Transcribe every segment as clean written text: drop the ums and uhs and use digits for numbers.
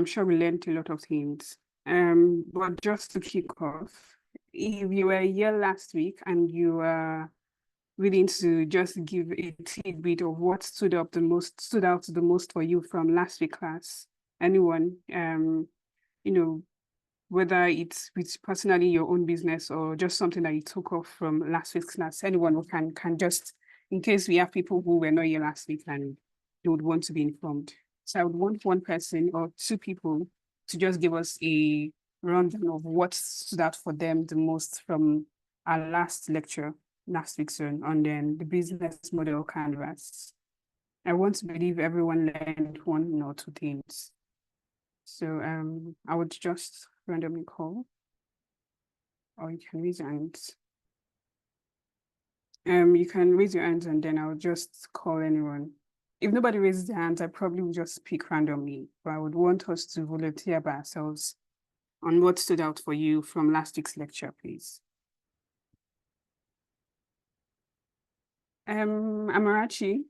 I'm sure we learned a lot of things. But just to kick off, if you were here last week and you were willing to just give a tidbit of what stood out the most for you from last week's class, anyone, you know, whether it's with personally your own business or just something that you took off from last week's class, anyone who can just, in case we have people who were not here last week and they would want to be informed. So I would want one person or two people to just give us a rundown of what stood out for them the most from our last lecture, last week's one, on then the business model canvas. I want to believe everyone learned one or two things. So I would just randomly call, or you can raise your hands. You can raise your hands and then I'll just call anyone. If nobody raises their hands, I probably will just speak randomly, but I would want us to volunteer by ourselves on what stood out for you from last week's lecture, please. Amarachi,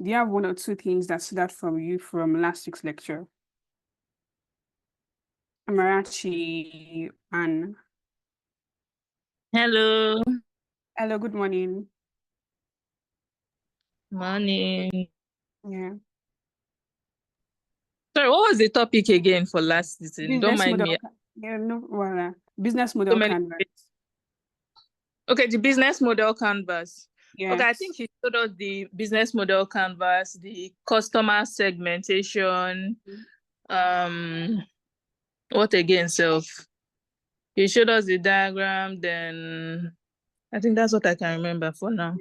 do you have one or two things that stood out from you from last week's lecture? Amarachi, Anne. Hello. Hello, good morning. Morning. Yeah. Sorry, what was the topic again for last season? Don't mind me. Yeah, no, well, business model canvas. Okay, the business model canvas. Yes. Okay, I think he showed us the business model canvas, the customer segmentation. What again, self? He showed us the diagram, then I think that's what I can remember for now.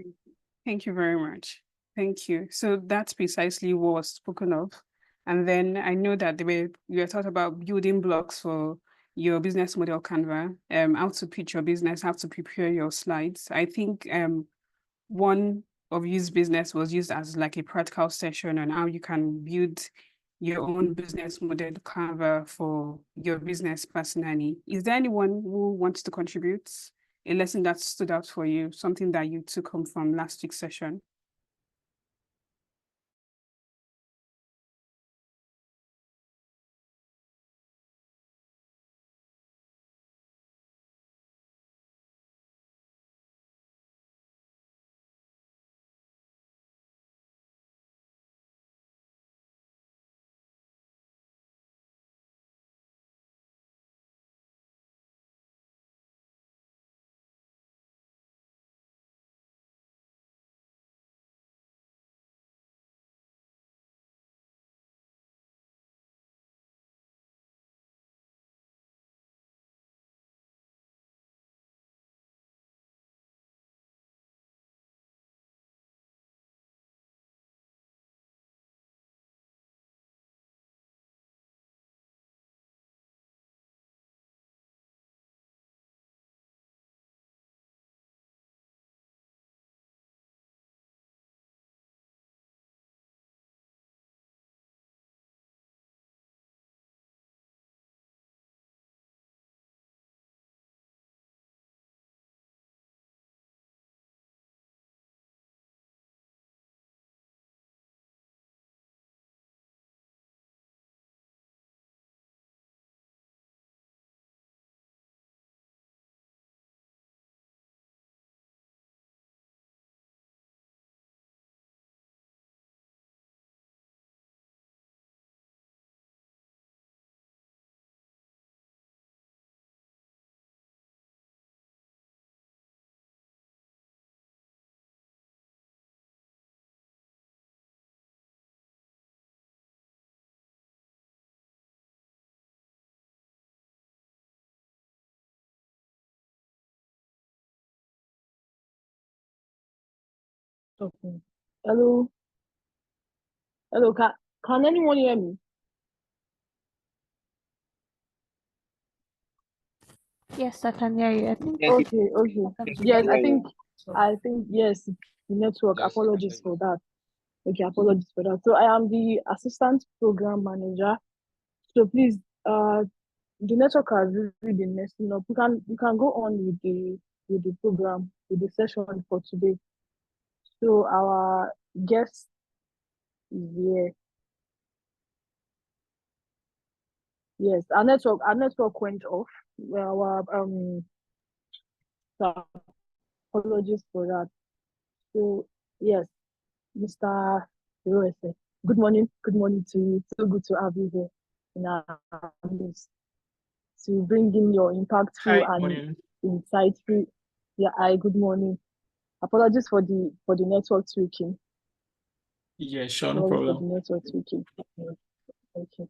Thank you very much. Thank you. So that's precisely what was spoken of. And then I know that you were taught about building blocks for your business model Canva, how to pitch your business, how to prepare your slides. I think one of You's business was used as like a practical session on how you can build your own business model Canva for your business personally. Is there anyone who wants to contribute a lesson that stood out for you, something that you took home from last week's session? Okay. Hello. Hello. Can anyone hear me? Yes, I can hear you. I think. Okay. Yes, I think yes, the network. Apologies for that. Okay, apologies for that. So I am the assistant program manager. So please, the network has really been messing up. You can go on with the program, with the session for today. So our guest is here. Yes, our network went off. Our so apologies for that. So yes, Mr. Hirose, good morning. Good morning to you. So good to have you here in our midst to bring in your impactful Hi, and morning. insightful. Yeah, hi, good morning. Apologies for the network tweaking. Yeah, sure, no Apologies for the problem. network tweaking. Okay.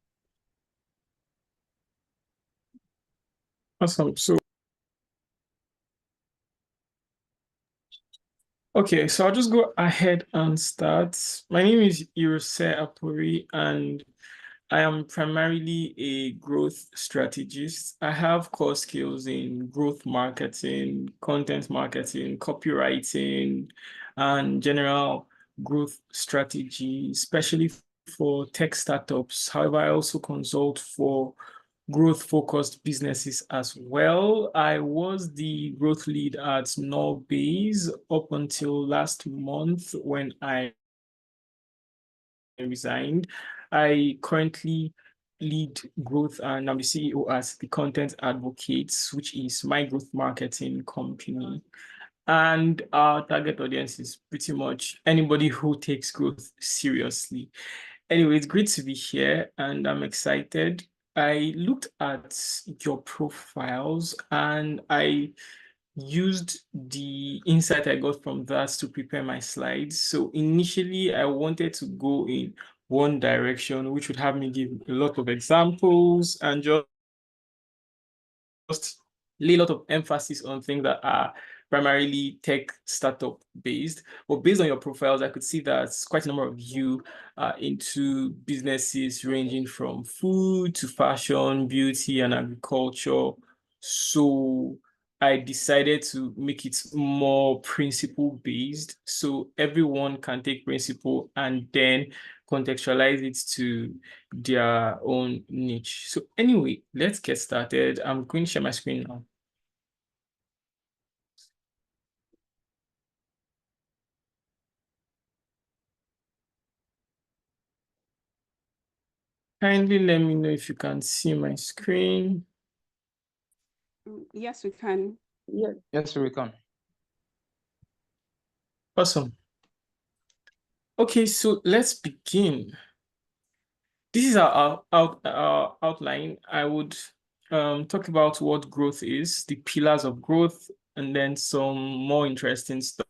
Awesome. So, okay, so I'll just go ahead and start. My name is Irose Apuri, and I am primarily a growth strategist. I have core skills in growth marketing, content marketing, copywriting, and general growth strategy, especially for tech startups. However, I also consult for growth-focused businesses as well. I was the growth lead at Norbase up until last month when I resigned. I currently lead growth and I'm the CEO at the Content Advocates, which is my growth marketing company. And our target audience is pretty much anybody who takes growth seriously. Anyway, it's great to be here and I'm excited. I looked at your profiles and I used the insight I got from that to prepare my slides. So initially, I wanted to go in one direction, which would have me give a lot of examples and just lay a lot of emphasis on things that are primarily tech startup based. But based on your profiles, I could see that quite a number of you are into businesses ranging from food to fashion, beauty, and agriculture. So I decided to make it more principle based. So everyone can take principle and then contextualize it to their own niche. So anyway, let's get started. I'm going to share my screen now. Kindly let me know if you can see my screen. Yes, we can. Yes. Yes, we can. Awesome. Okay, so let's begin. This is our outline. I would talk about what growth is, the pillars of growth, and then some more interesting stuff.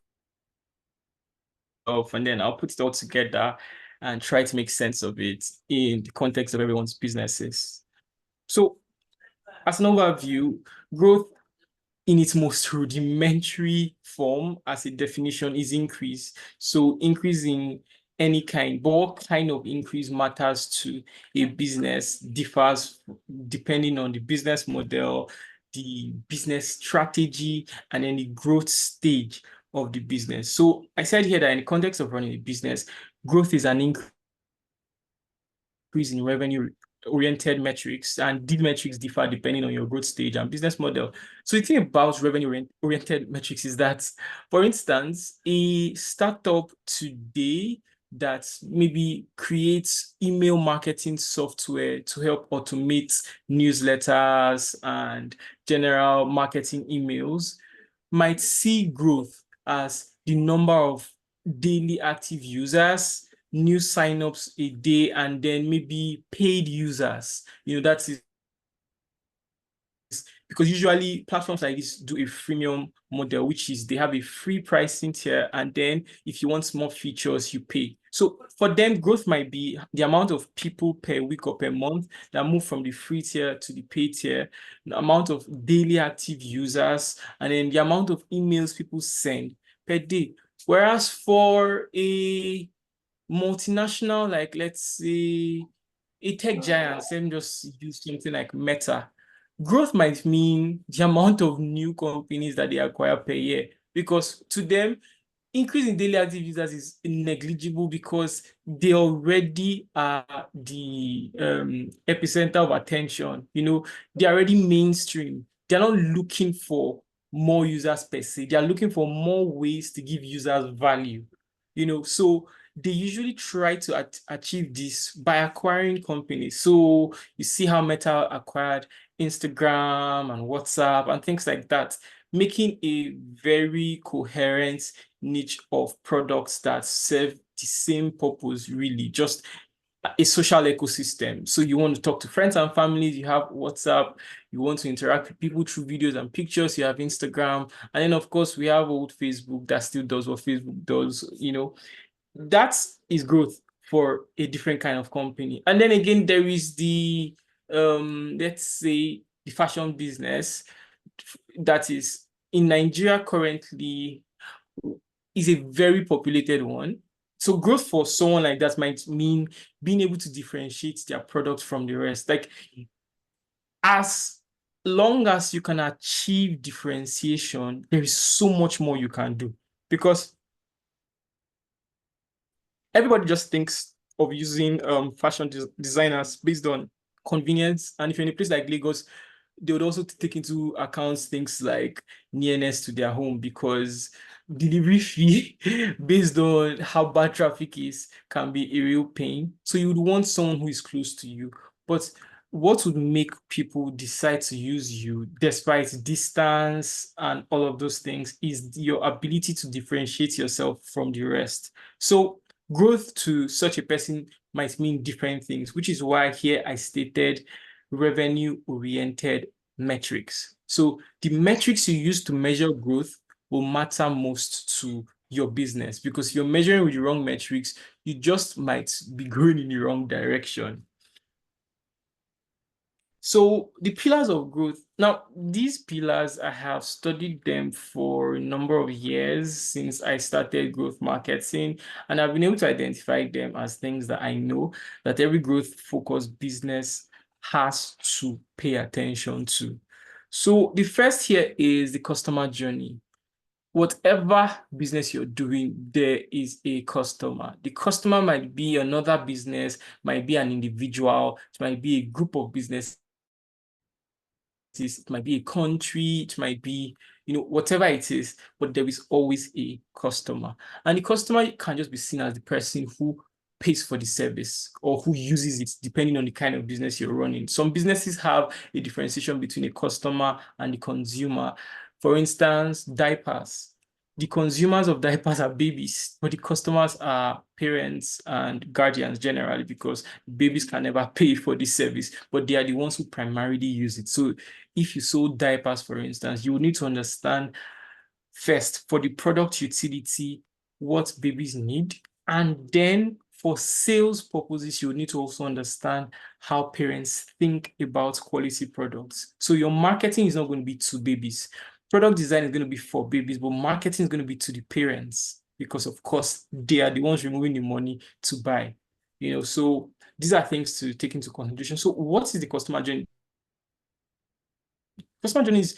And then I'll put it all together and try to make sense of it in the context of everyone's businesses. So as an overview, growth in its most rudimentary form as a definition is increase. So increase in any kind, but what kind of increase matters to a business differs depending on the business model, the business strategy, and then the growth stage of the business. So I said here that in the context of running a business, growth is an increase in revenue-oriented metrics, and these metrics differ depending on your growth stage and business model. So the thing about revenue-oriented metrics is that, for instance, a startup today that maybe creates email marketing software to help automate newsletters and general marketing emails might see growth as the number of daily active users, new signups a day, and then maybe paid users. That is because usually platforms like this do a freemium model, which is they have a free pricing tier, and then if you want more features, you pay. So for them, growth might be the amount of people per week or per month that move from the free tier to the paid tier, the amount of daily active users, and then the amount of emails people send per day. Whereas for a multinational, like let's say a tech giant, let me just use something like Meta, growth might mean the amount of new companies that they acquire per year, because to them, increase in daily active users is negligible because they already are the epicenter of attention. They're already mainstream. They're not looking for more users per se. They're looking for more ways to give users value. So they usually try to achieve this by acquiring companies. So you see how Meta acquired Instagram and WhatsApp and things like that, making a very coherent niche of products that serve the same purpose, really, just a social ecosystem. So you want to talk to friends and families, you have WhatsApp, you want to interact with people through videos and pictures, you have Instagram, and then of course we have old Facebook that still does what Facebook does, that is growth for a different kind of company. And then again, there is the let's say the fashion business that is in Nigeria currently is a very populated one. So growth for someone like that might mean being able to differentiate their product from the rest. Like, as long as you can achieve differentiation, there is so much more you can do, because everybody just thinks of using fashion designers based on convenience. And if you're in a place like Lagos, they would also take into account things like nearness to their home, because delivery fee based on how bad traffic is can be a real pain. So you would want someone who is close to you. But what would make people decide to use you despite distance and all of those things is your ability to differentiate yourself from the rest. So growth to such a person might mean different things, which is why here I stated revenue-oriented metrics. So the metrics you use to measure growth will matter most to your business, because if you're measuring with the wrong metrics, you just might be going in the wrong direction. So the pillars of growth. Now, these pillars, I have studied them for a number of years since I started growth marketing, and I've been able to identify them as things that I know that every growth-focused business has to pay attention to. So the first here is the customer journey. Whatever business you're doing, there is a customer. The customer might be another business, might be an individual, it might be a group of businesses, it might be a country, it might be, whatever it is, but there is always a customer. And the customer can just be seen as the person who pays for the service or who uses it, depending on the kind of business you're running. Some businesses have a differentiation between a customer and the consumer. For instance, diapers. The consumers of diapers are babies, but the customers are parents and guardians generally, because babies can never pay for this service, but they are the ones who primarily use it. So if you sold diapers, for instance, you would need to understand first, for the product utility, what babies need, and then for sales purposes, you would need to also understand how parents think about quality products. So your marketing is not going to be to babies. Product design is going to be for babies, but marketing is going to be to the parents, because of course they are the ones removing the money to buy. So these are things to take into consideration. So what is the customer journey? Customer journey is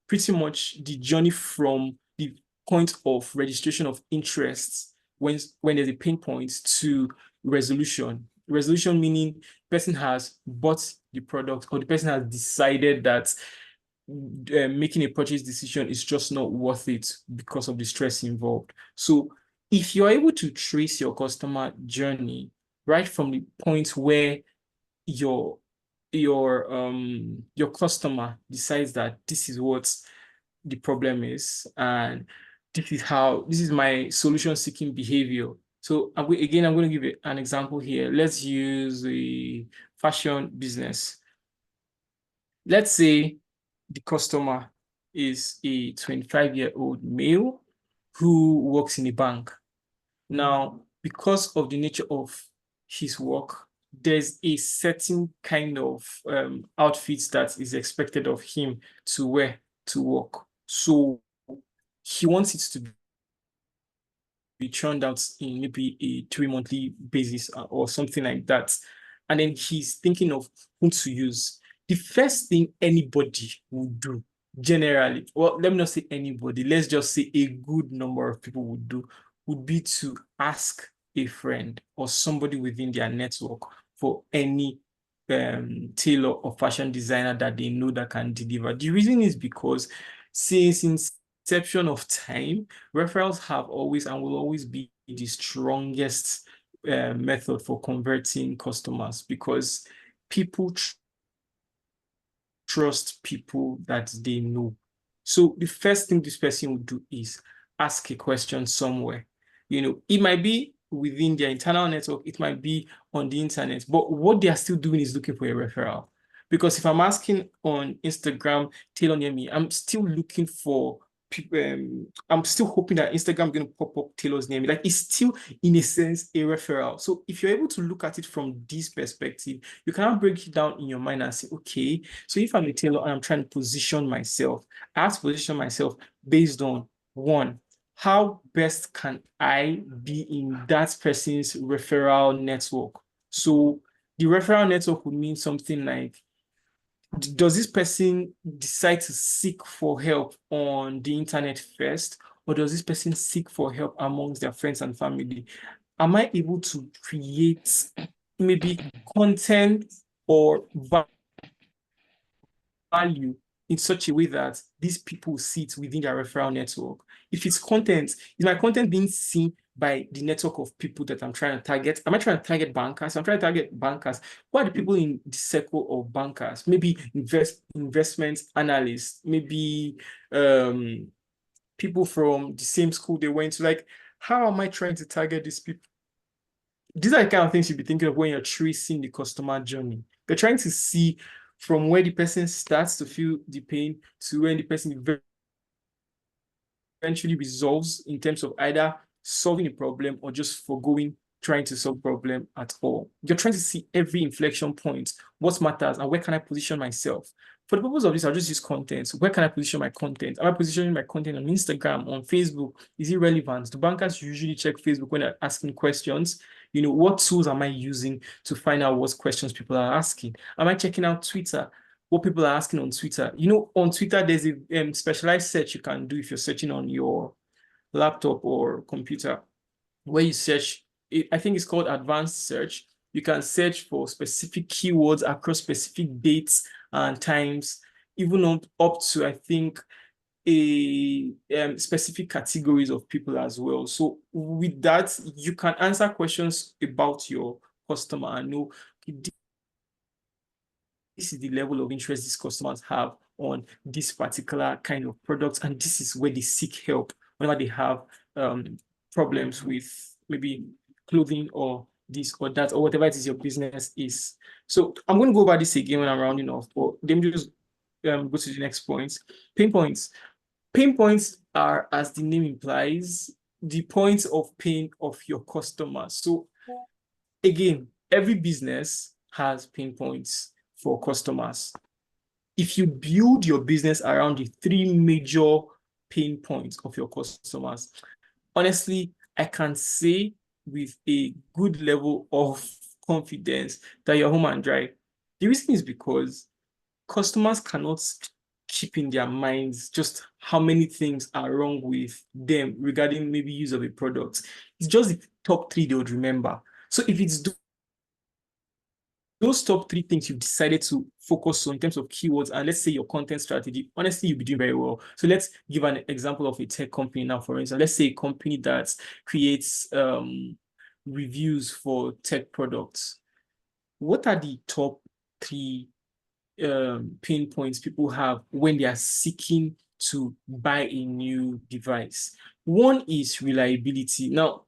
pretty much the journey from the point of registration of interest when there's a pain point to resolution. Resolution meaning the person has bought the product, or the person has decided that making a purchase decision is just not worth it because of the stress involved. So if you're able to trace your customer journey right from the point where your customer decides that this is what the problem is, and this is my solution seeking behavior. So I'm going to give you an example here. Let's use a fashion business. Let's say the customer is a 25-year-old male who works in a bank. Now, because of the nature of his work, there's a certain kind of outfits that is expected of him to wear to work. So he wants it to be churned out in maybe a 3-monthly basis or something like that. And then he's thinking of whom to use. The first thing anybody would do, generally, well, let me not say anybody, let's just say a good number of people would do, would be to ask a friend or somebody within their network for any tailor or fashion designer that they know that can deliver. The reason is because since inception of time, referrals have always and will always be the strongest method for converting customers, because people trust people that they know. So the first thing this person would do is ask a question somewhere. It might be within their internal network, it might be on the internet, but what they are still doing is looking for a referral. Because if I'm asking on Instagram, tailor near me, I'm still looking for people. I'm still hoping that Instagram is going to pop up tailors near me. Like, it's still, in a sense, a referral. So if you're able to look at it from this perspective, you can break it down in your mind and say, okay, so if I'm a tailor and I'm trying to position myself, I have to position myself based on, one, how best can I be in that person's referral network? So the referral network would mean something like, does this person decide to seek for help on the internet first, or does this person seek for help amongst their friends and family? Am I able to create maybe content or value in such a way that these people sit within their referral network? If it's content, is my content being seen by the network of people that I'm trying to target? Am I trying to target bankers? I'm trying to target bankers. Who are the people in the circle of bankers? Maybe investment analysts, maybe people from the same school they went to. Like, how am I trying to target these people? These are the kind of things you'll be thinking of when you're tracing the customer journey. You're trying to see from where the person starts to feel the pain to when the person eventually resolves, in terms of either solving a problem or just forgoing trying to solve problem at all. You're trying to see every inflection point, what matters, and where can I position myself. For the purpose of this, I'll just use content. Where can I position my content? Am I positioning my content on Instagram, on Facebook? Is it relevant? Do bankers usually check Facebook when they're asking questions? What tools am I using to find out what questions people are asking? Am I checking out Twitter? What people are asking on Twitter? On Twitter, there's a specialized search you can do if you're searching on your laptop or computer, where you search, I think it's called advanced search. You can search for specific keywords across specific dates and times, even up to, I think, a specific categories of people as well. So with that, you can answer questions about your customer and know, okay, this is the level of interest these customers have on this particular kind of product, and this is where they seek help whenever they have problems with maybe clothing or this or that, or whatever it is your business is. So I'm going to go over this again when I'm rounding off, but let me just go to the next points. Pain points. Pain points are, as the name implies, the points of pain of your customers. So again, every business has pain points for customers. If you build your business around the three major pain points of your customers, honestly, I can say with a good level of confidence that you're home and dry. The reason is because customers cannot keep in their minds just how many things are wrong with them regarding maybe use of a product. It's just the top three they would remember. So if it's those top three things you've decided to focus on in terms of keywords, and let's say your content strategy, honestly, you'll be doing very well. So let's give an example of a tech company now, for instance. Let's say a company that creates reviews for tech products. What are the top three pain points people have when they are seeking to buy a new device? One is reliability. Now,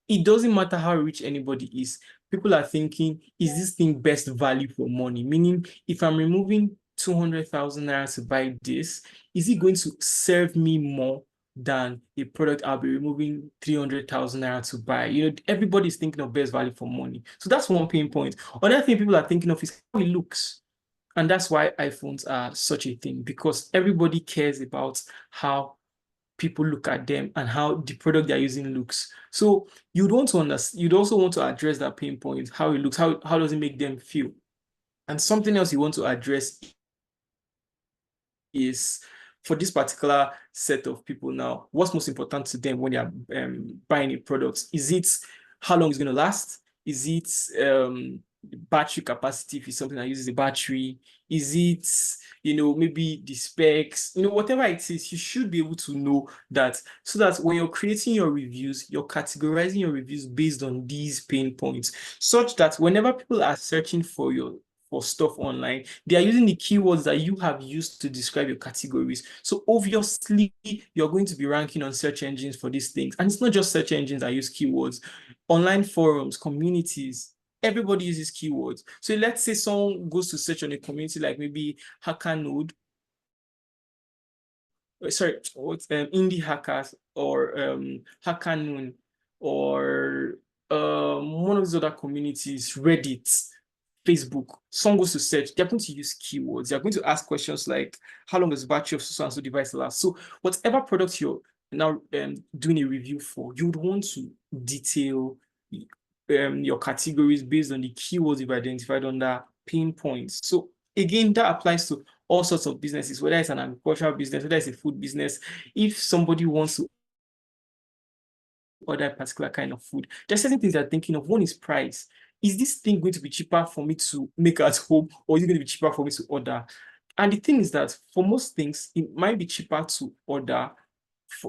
it doesn't matter how rich anybody is. People are thinking, is this thing best value for money? Meaning, if I'm removing 200,000 naira to buy this, is it going to serve me more than a product I'll be removing 300,000 naira to buy? Everybody's thinking of best value for money. So that's one pain point. Another thing people are thinking of is how it looks. And that's why iPhones are such a thing, because everybody cares about how people look at them and how the product they're using looks. So you'd also want to address that pain point, how it looks, how does it make them feel? And something else you want to address is, for this particular set of people now, what's most important to them when they're buying a product? Is it how long it's going to last? Is it the battery capacity, if it's something that uses a battery? Is it, maybe the specs, whatever it is, you should be able to know that, so that when you're creating your reviews, you're categorizing your reviews based on these pain points, such that whenever people are searching for stuff online, they are using the keywords that you have used to describe your categories. So obviously, you're going to be ranking on search engines for these things. And it's not just search engines that use keywords. Online forums, communities, everybody uses keywords. So let's say someone goes to search on a community like maybe HackerNode, indie hackers, or HackerNoon, or one of these other communities, Reddit, Facebook. Someone goes to search, they're going to use keywords. They're going to ask questions like, how long does the battery of so and so device last? So whatever product you're now doing a review for, you would want to detail your categories based on the keywords you've identified under pain points. So again, that applies to all sorts of businesses, whether it's an agricultural business, whether it's a food business. If somebody wants to order a particular kind of food, there's certain things they're thinking of. One is price. Is this thing going to be cheaper for me to make at home, or is it going to be cheaper for me to order? And the thing is that for most things, it might be cheaper to order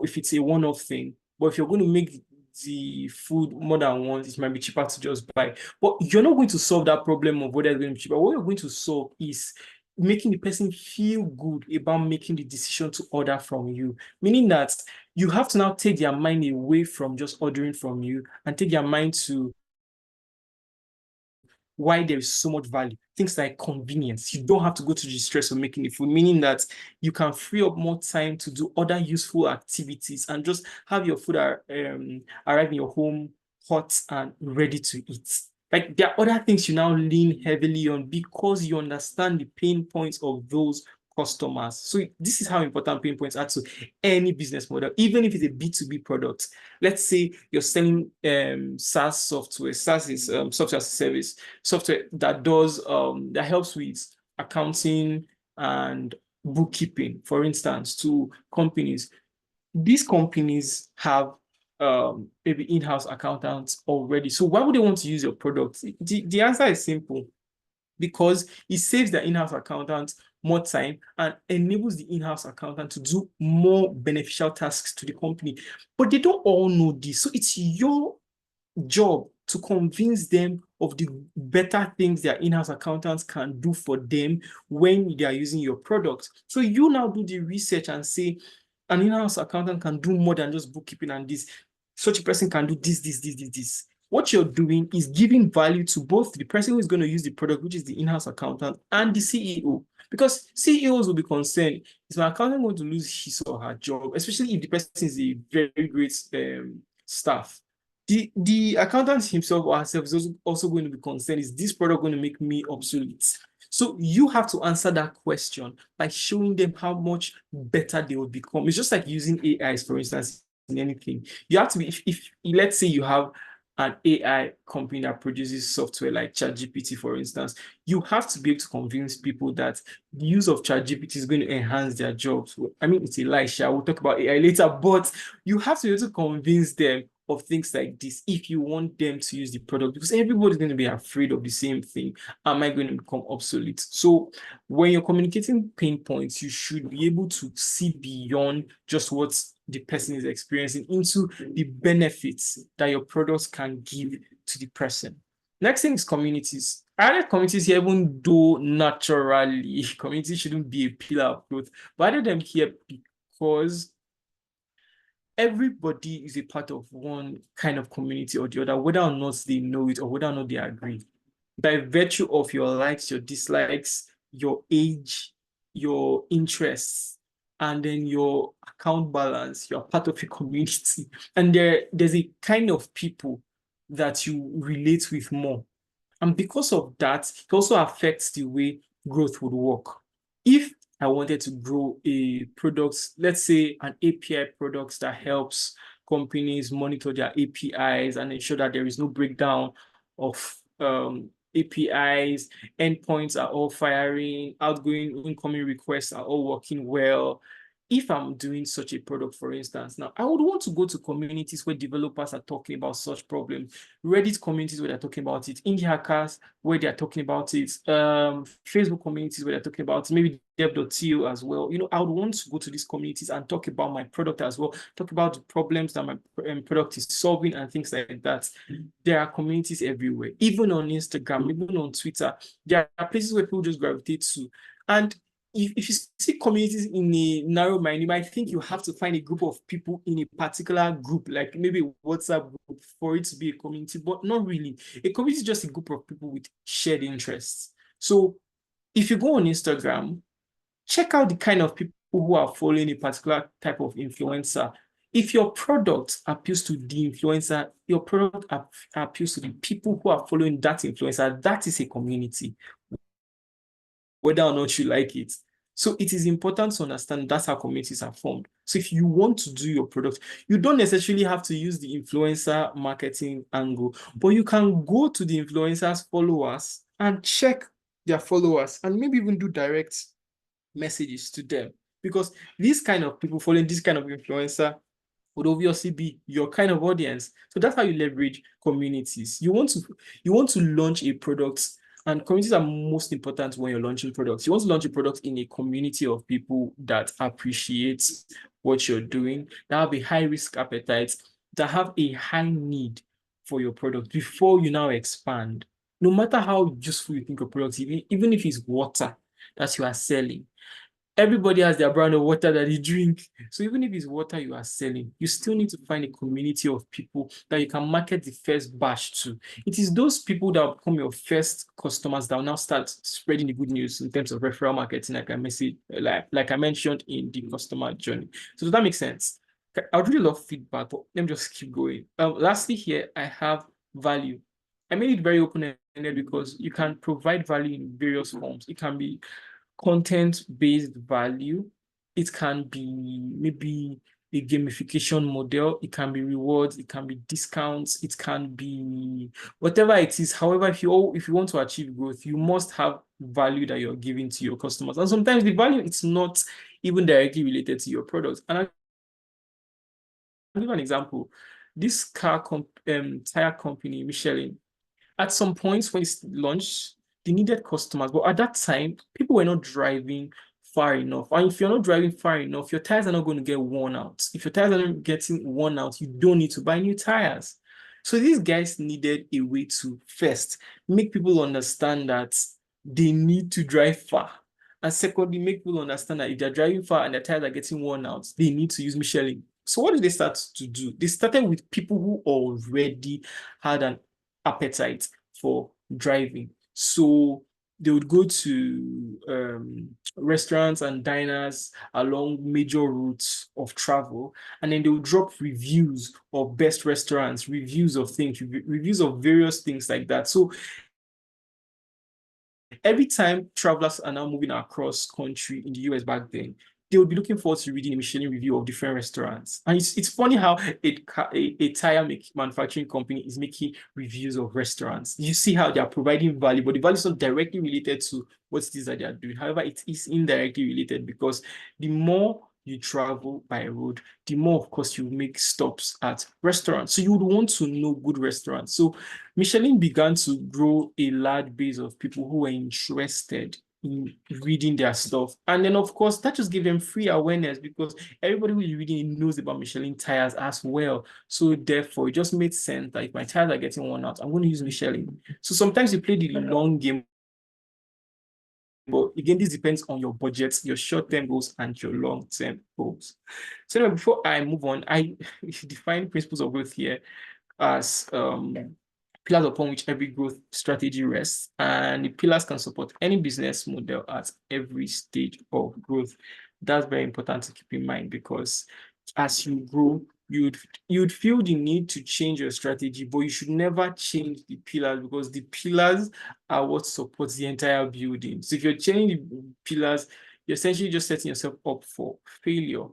if it's a one-off thing. But if you're going to make the food more than once, it might be cheaper to just buy. But you're not going to solve that problem of whether it's going to be cheaper. What you're going to solve is making the person feel good about making the decision to order from you. Meaning that you have to now take their mind away from just ordering from you and take their mind to why there is so much value. Things like convenience. You don't have to go to the stress of making the food, meaning that you can free up more time to do other useful activities and just have your food arrive in your home hot and ready to eat. Like, there are other things you now lean heavily on because you understand the pain points of those customers. So this is how important pain points are to any business model, even if it's a B2B product. Let's say you're selling SaaS software. SaaS is software as a service, software that does that helps with accounting and bookkeeping, for instance, to companies. These companies have maybe in-house accountants already. So why would they want to use your product? The answer is simple. Because it saves the in-house accountant more time and enables the in-house accountant to do more beneficial tasks to the company. But they don't all know this. So it's your job to convince them of the better things their in-house accountants can do for them when they are using your product. So you now do the research and say, an in-house accountant can do more than just bookkeeping and this. Such a person can do this. What you're doing is giving value to both the person who is going to use the product, which is the in-house accountant, and the CEO. Because CEOs will be concerned, is my accountant going to lose his or her job, especially if the person is a very great staff. The accountant himself or herself is also going to be concerned, is this product going to make me obsolete? So you have to answer that question by showing them how much better they will become. It's just like using AIs, for instance, in anything. You have to be, if let's say you have an AI company that produces software like ChatGPT, for instance, you have to be able to convince people that the use of ChatGPT is going to enhance their jobs. I mean, it's a lie, we'll talk about AI later, but you have to be able to convince them of things like this if you want them to use the product, because everybody's going to be afraid of the same thing. Am I going to become obsolete? So when you're communicating pain points, you should be able to see beyond just what the person is experiencing into the benefits that your products can give to the person. Next thing is communities. I added communities here, even though naturally communities shouldn't be a pillar of growth, but I added them here because everybody is a part of one kind of community or the other, whether or not they know it or whether or not they agree. By virtue of your likes, your dislikes, your age, your interests, and then your account balance, you're part of a community. And there's a kind of people that you relate with more. And because of that, it also affects the way growth would work. If I wanted to grow a product, let's say an API product that helps companies monitor their APIs and ensure that there is no breakdown of APIs, endpoints are all firing, outgoing, incoming requests are all working well. if I'm doing such a product, for instance, now I would want to go to communities where developers are talking about such problems, Reddit communities where they're talking about it, indie hackers where they're talking about it, Facebook communities where they're talking about it, maybe dev.to as well. I would want to go to these communities and talk about my product as well, talk about the problems that my product is solving and things like that. There are communities everywhere, even on Instagram, even on Twitter. There are places where people just gravitate to. And if you see communities in a narrow mind, you might think you have to find a group of people in a particular group, like maybe a WhatsApp group, for it to be a community, but not really. A community is just a group of people with shared interests. So if you go on Instagram, check out the kind of people who are following a particular type of influencer. If your product appeals to the influencer, your product appeals to the people who are following that influencer, that is a community, whether or not you like it. So it is important to understand that's how communities are formed. So if you want to do your product, you don't necessarily have to use the influencer marketing angle, but you can go to the influencers' followers and check their followers and maybe even do direct messages to them. Because these kind of people following this kind of influencer would obviously be your kind of audience. So that's how you leverage communities. You want to launch a product, and communities are most important when you're launching products. You want to launch a product in a community of people that appreciate what you're doing, that have a high risk appetite, that have a high need for your product before you now expand. No matter how useful you think your product is, even if it's water that you are selling, everybody has their brand of water that they drink. So even if it's water you are selling, you still need to find a community of people that you can market the first batch to. It is those people that will become your first customers that will now start spreading the good news in terms of referral marketing, like I mentioned in the customer journey. So does that make sense? I would really love feedback, but let me just keep going. Lastly here, I have value. I made it very open-ended because you can provide value in various forms. It can be content-based value. It can be maybe a gamification model. It can be rewards. It can be discounts. It can be whatever it is. However, if you want to achieve growth, you must have value that you're giving to your customers. And sometimes the value it's not even directly related to your product. And I'll give an example. This tire company, Michelin, at some points when it's launched, they needed customers, but at that time, people were not driving far enough. And if you're not driving far enough, your tires are not going to get worn out. If your tires are not getting worn out, you don't need to buy new tires. So these guys needed a way to first make people understand that they need to drive far. And secondly, make people understand that if they're driving far and their tires are getting worn out, they need to use Michelin. So what did they start to do? They started with people who already had an appetite for driving. So they would go to restaurants and diners along major routes of travel, and then they would drop reviews of best restaurants, reviews of things, reviews of various things like that. So every time travelers are now moving across country in the US back then, they would be looking forward to reading a Michelin review of different restaurants. And it's funny how a tire manufacturing company is making reviews of restaurants. You see how they are providing value, but the value is not directly related to what it is that they are doing. However, it is indirectly related because the more you travel by road, the more, of course, you make stops at restaurants. So you would want to know good restaurants. So Michelin began to grow a large base of people who were interested in reading their stuff. And then, of course, that just gave them free awareness because everybody who is reading knows about Michelin tires as well. So therefore, it just made sense that if my tires are getting worn out, I'm going to use Michelin. So sometimes you play the long game. But again, this depends on your budget, your short-term goals, and your long-term goals. So anyway, before I move on, I define principles of growth here as pillars upon which every growth strategy rests, and the pillars can support any business model at every stage of growth. That's very important to keep in mind because as you grow, you'd feel the need to change your strategy, but you should never change the pillars because the pillars are what supports the entire building. So if you're changing the pillars, you're essentially just setting yourself up for failure.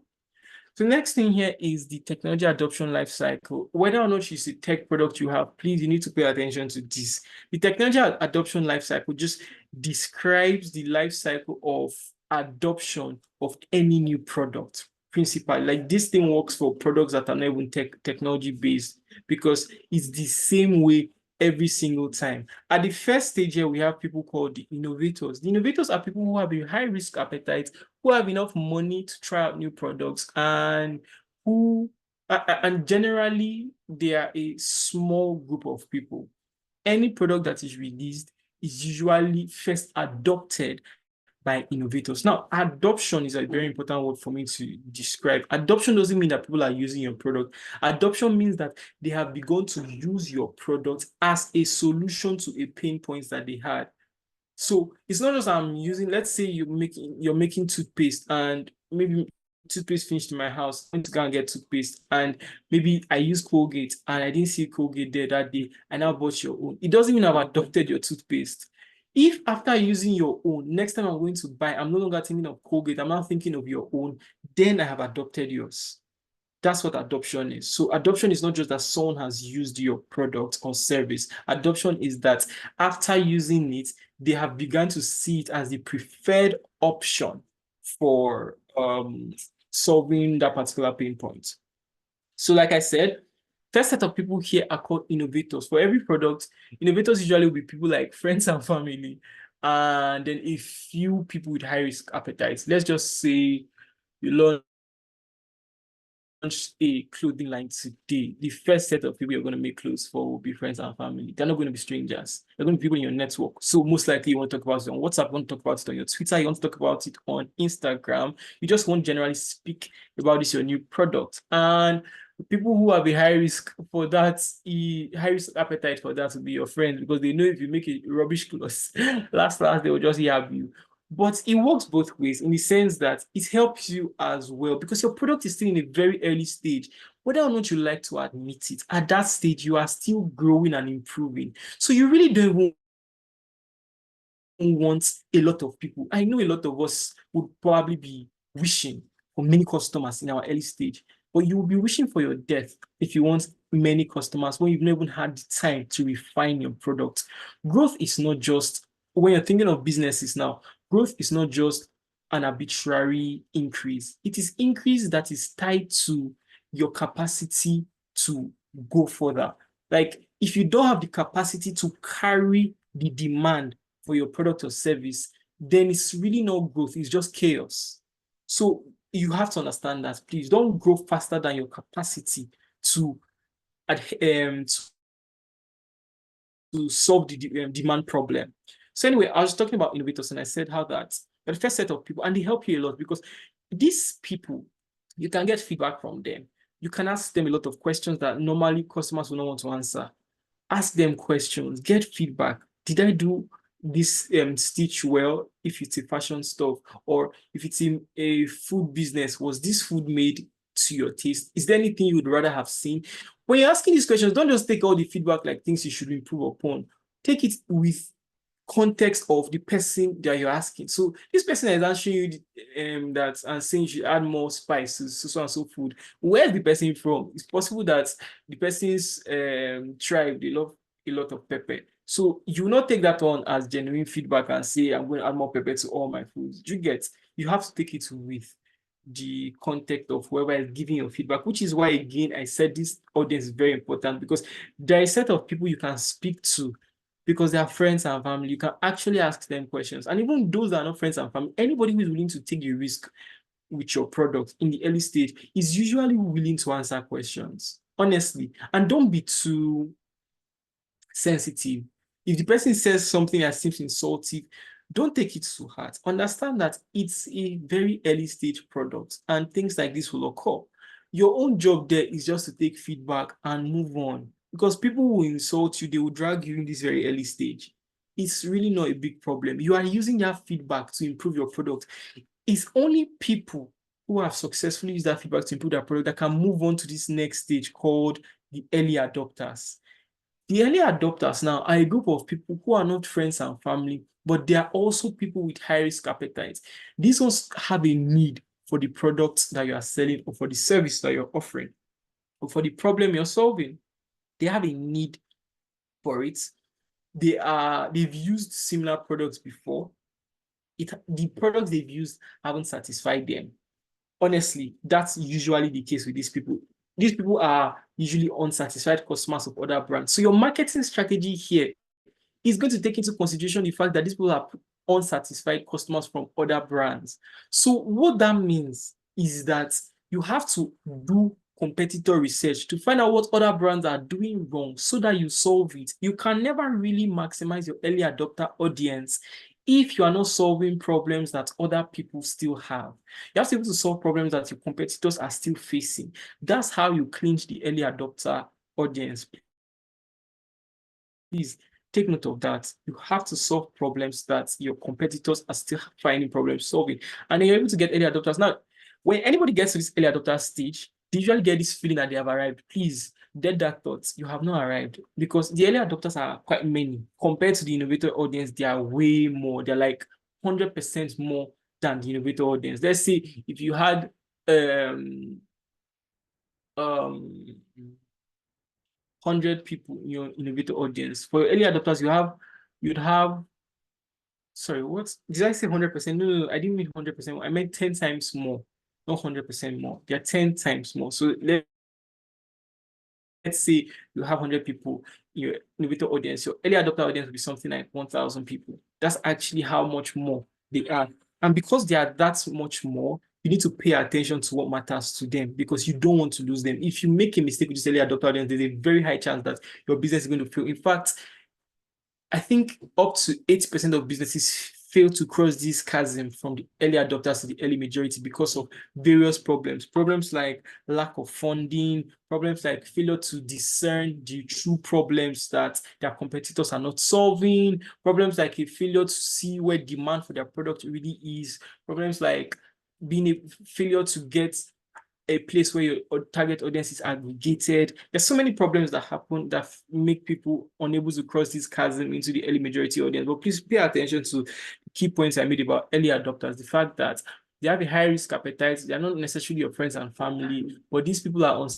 So the next thing here is the technology adoption life cycle. Whether or not it's a tech product you have, please, you need to pay attention to this. The technology adoption life cycle just describes the life cycle of adoption of any new product principally. Like this thing works for products that are not even technology based, because it's the same way every single time. At the first stage here, we have people called the innovators. The innovators are people who have a high risk appetite, who have enough money to try out new products, and who and generally they are a small group of people. Any product that is released is usually first adopted by innovators. Now, adoption is a very important word for me to describe. Adoption doesn't mean that people are using your product. Adoption means that they have begun to use your product as a solution to a pain point that they had. So it's not just I'm using, let's say you're making toothpaste, and maybe toothpaste finished in my house. I'm going to go and get toothpaste, and maybe I use Colgate and I didn't see Colgate there that day, and I bought your own. It doesn't mean I've adopted your toothpaste. If after using your own, next time I'm going to buy, I'm no longer thinking of Colgate, I'm now thinking of your own, then I have adopted yours. That's what adoption is. So adoption is not just that someone has used your product or service. Adoption is that after using it, they have begun to see it as the preferred option for solving that particular pain point. So like I said, first set of people here are called innovators. For every product, innovators usually will be people like friends and family, and then a few people with high risk appetites. Let's just say you launch a clothing line today. The first set of people you're going to make clothes for will be friends and family. They're not going to be strangers. They're going to be people in your network. So most likely you want to talk about it on WhatsApp, you want to talk about it on your Twitter, you want to talk about it on Instagram. You just want to generally speak about this, your new product. And people who have a high risk for that, high risk appetite for that will be your friends, because they know if you make a rubbish clothes, last they will just have you. But it works both ways, in the sense that it helps you as well, because your product is still in a very early stage. Whether or not you like to admit it, at that stage, you are still growing and improving. So you really don't even want a lot of people. I know a lot of us would probably be wishing for many customers in our early stage, but you will be wishing for your death if you want many customers when you've not even had the time to refine your product. Growth is not just, when you're thinking of businesses now, growth is not just an arbitrary increase. It is increase that is tied to your capacity to go further. Like if you don't have the capacity to carry the demand for your product or service, then it's really not growth, it's just chaos. So you have to understand that. Please don't grow faster than your capacity to solve the demand problem. So anyway, I was talking about innovators, and I said how that the first set of people, and they help you a lot, because these people, you can get feedback from them. You can ask them a lot of questions that normally customers will not want to answer. Ask them questions, get feedback. Did I do this stitch well? If it's a fashion stuff, or if it's in a food business, was this food made to your taste? Is there anything you would rather have seen? When you're asking these questions, don't just take all the feedback like things you should improve upon. Take it with context of the person that you're asking. So this person is answering you that and saying you should add more spices, so and so food. Where's the person from? It's possible that the person's tribe, they love a lot of pepper. So you will not take that on as genuine feedback and say, I'm going to add more pepper to all my foods. You have to take it with the context of whoever is giving your feedback, which is why, again, I said this audience is very important, because there is a set of people you can speak to, because they are friends and family. You can actually ask them questions. And even those that are not friends and family, anybody who is willing to take the risk with your product in the early stage is usually willing to answer questions, honestly. And don't be too sensitive. If the person says something that seems insulting, don't take it to heart. Understand that it's a very early stage product and things like this will occur. Your own job there is just to take feedback and move on, because people will insult you, they will drag you in this very early stage. It's really not a big problem. You are using that feedback to improve your product. It's only people who have successfully used that feedback to improve their product that can move on to this next stage called the early adopters. The early adopters now are a group of people who are not friends and family, but they are also people with high risk appetites. These ones have a need for the products that you are selling, or for the service that you're offering, or for the problem you're solving. They have a need for it. They've used similar products before. the products they've used haven't satisfied them. Honestly, that's usually the case with these people. These people are usually unsatisfied customers of other brands. So your marketing strategy here is going to take into consideration the fact that these people are unsatisfied customers from other brands. So what that means is that you have to do competitor research to find out what other brands are doing wrong so that you solve it. You can never really maximize your early adopter audience if you are not solving problems that other people still have. You have to be able to solve problems that your competitors are still facing. That's how you clinch the early adopter audience. Please take note of that. You have to solve problems that your competitors are still finding problems solving. And then you're able to get early adopters. Now, when anybody gets to this early adopter stage, they usually get this feeling that they have arrived. Please, dead that thoughts, you have not arrived, because the early adopters are quite many. Compared to the innovator audience, they are way more. They're like 100% more than the innovator audience. Let's say if you had 100 people in your innovator audience. For early adopters, you'd have, sorry, what did I say? 100%? No, I didn't mean 100%. I meant 10 times more, not 100% more. They're 10 times more. So let's say you have 100 people in your innovator audience. Your early adopter audience will be something like 1,000 people. That's actually how much more they are. And because they are that much more, you need to pay attention to what matters to them, because you don't want to lose them. If you make a mistake with this early adopter audience, there's a very high chance that your business is going to fail. In fact, I think up to 80% of businesses fail to cross this chasm from the early adopters to the early majority because of various problems. Problems like lack of funding, problems like failure to discern the true problems that their competitors are not solving, problems like a failure to see where demand for their product really is, problems like being a failure to get a place where your target audience is aggregated. There's so many problems that happen that make people unable to cross this chasm into the early majority audience. But please pay attention to the key points I made about early adopters. The fact that they have a high risk appetite. They're not necessarily your friends and family, but these people are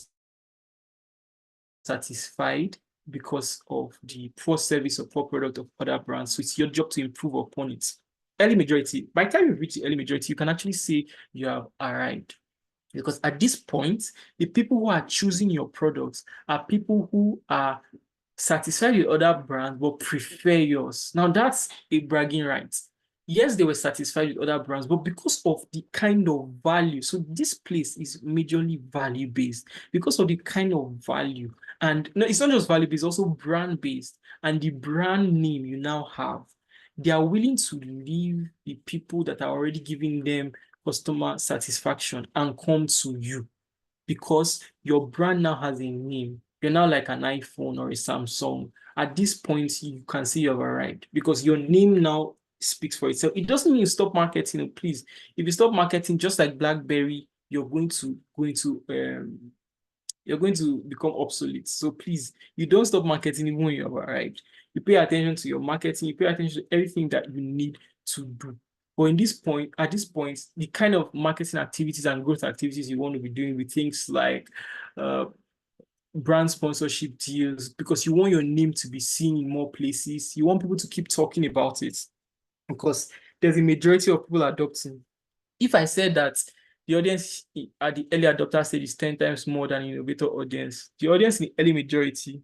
unsatisfied because of the poor service or poor product of other brands. So it's your job to improve upon it. Early majority, by the time you reach the early majority, you can actually say you have arrived. Because at this point, the people who are choosing your products are people who are satisfied with other brands but prefer yours. Now, that's a bragging right. Yes, they were satisfied with other brands, but because of the kind of value, so this place is majorly value-based because of the kind of value. And no, it's not just value-based, it's also brand-based. And the brand name you now have, they are willing to leave the people that are already giving them customer satisfaction and come to you because your brand now has a name. You're now like an iPhone or a Samsung. At this point, you can see you've arrived because your name now speaks for itself. It doesn't mean you stop marketing, please. If you stop marketing, just like BlackBerry, you're going to become obsolete. So please, you don't stop marketing even when you have arrived. You pay attention to your marketing, you pay attention to everything that you need to do. But at this point, the kind of marketing activities and growth activities you want to be doing with things like brand sponsorship deals, because you want your name to be seen in more places. You want people to keep talking about it because there's a majority of people adopting. If I said that the audience at the early adopter stage is 10 times more than the innovator audience, the audience in the early majority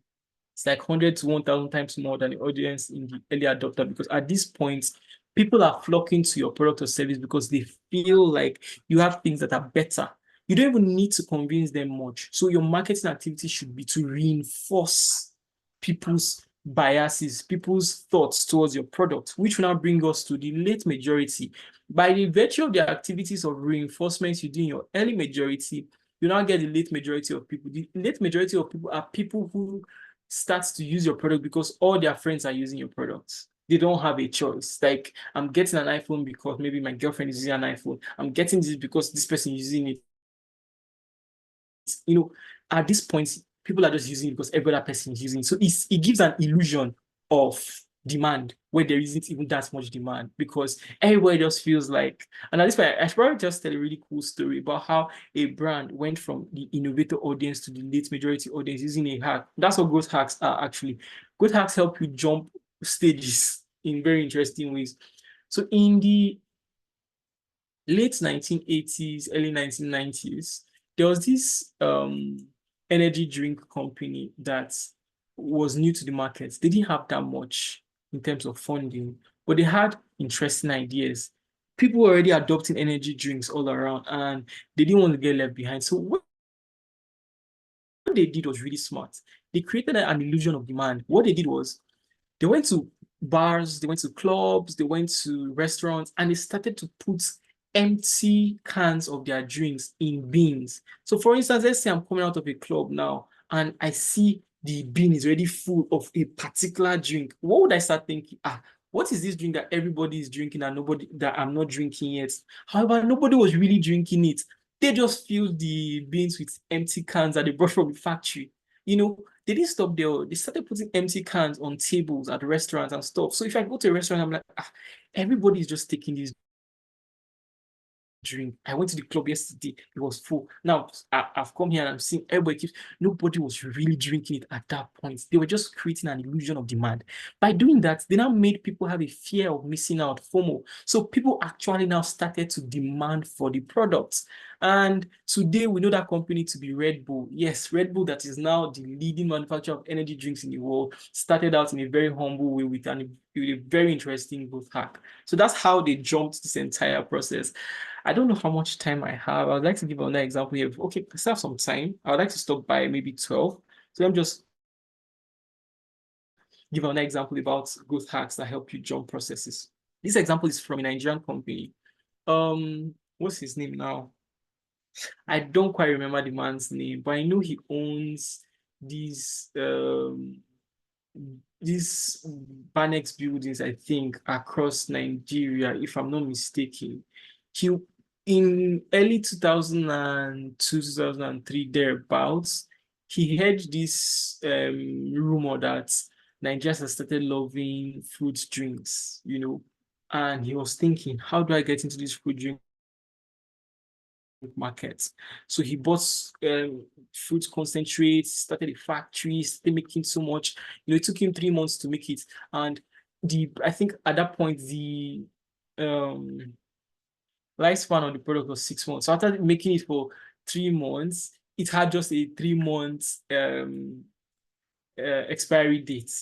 is like 100 to 1,000 times more than the audience in the early adopter, because at this point, people are flocking to your product or service because they feel like you have things that are better. You don't even need to convince them much. So your marketing activity should be to reinforce people's biases, people's thoughts towards your product, which will now bring us to the late majority. By the virtue of the activities of reinforcement you do in your early majority, you now get the late majority of people. The late majority of people are people who start to use your product because all their friends are using your products. They don't have a choice. Like, I'm getting an iPhone because maybe my girlfriend is using an iPhone. I'm getting this because this person is using it. At this point, people are just using it because every other person is using it. So it gives an illusion of demand where there isn't even that much demand, because everybody just feels like, and at this point, I should probably just tell a really cool story about how a brand went from the innovator audience to the late majority audience using a hack. That's what growth hacks are actually. Growth hacks help you jump stages in very interesting ways. So in the late 1980s, early 1990s, there was this energy drink company that was new to the market. They didn't have that much in terms of funding, but they had interesting ideas. People were already adopting energy drinks all around, and they didn't want to get left behind. So what they did was really smart. They created an illusion of demand. What they did was they went to bars, they went to clubs, they went to restaurants, and they started to put empty cans of their drinks in bins. So for instance, let's say I'm coming out of a club now and I see the bin is already full of a particular drink. What would I start thinking? What is this drink that everybody is drinking and nobody that I'm not drinking yet? However, nobody was really drinking it. They just filled the bins with empty cans that they brought from the factory. You know, they didn't stop there. They started putting empty cans on tables at restaurants and stuff. So if I go to a restaurant, I'm like, everybody is just taking this drink. I went to the club yesterday, it was full. Now I've come here and I'm seeing everybody keeps, nobody was really drinking it at that point. They were just creating an illusion of demand. By doing that, they now made people have a fear of missing out, FOMO. So people actually now started to demand for the products. And today we know that company to be Red Bull. Yes, Red Bull, that is now the leading manufacturer of energy drinks in the world, started out in a very humble way with a very interesting growth hack. So that's how they jumped this entire process. I don't know how much time I have. I would like to give another example here. Okay, I still have some time. I would like to stop by maybe 12. So let me just give another example about growth hacks that help you jump processes. This example is from a Nigerian company. What's his name now? I don't quite remember the man's name, but I know he owns these Banex buildings, I think, across Nigeria, if I'm not mistaken. In early 2002, 2003, thereabouts, he heard this rumor that Nigerians have started loving fruit drinks, you know, and he was thinking, how do I get into this fruit drink market? So he bought fruit concentrates, started a factory, started making so much. You know, it took him 3 months to make it, and I think at that point the lifespan of the product was 6 months. So after making it for 3 months, it had just a 3 month expiry date.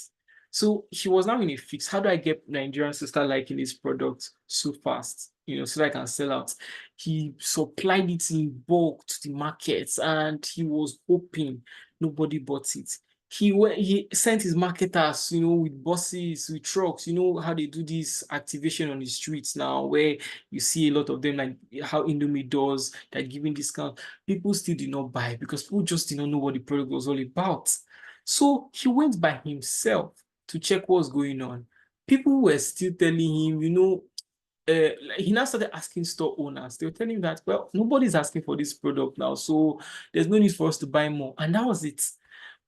So he was now in a fix. How do I get Nigerians to start liking this product so fast? You know, so that I can sell out. He supplied it in bulk to the markets, and he was hoping nobody bought it. He sent his marketers, you know, with buses, with trucks. You know how they do this activation on the streets now, where you see a lot of them, like how Indomie does, they're giving discounts. People still did not buy because people just did not know what the product was all about. So he went by himself to check what's going on. People were still telling him, you know, he now started asking store owners. They were telling him that, well, nobody's asking for this product now, so there's no need for us to buy more. And that was it.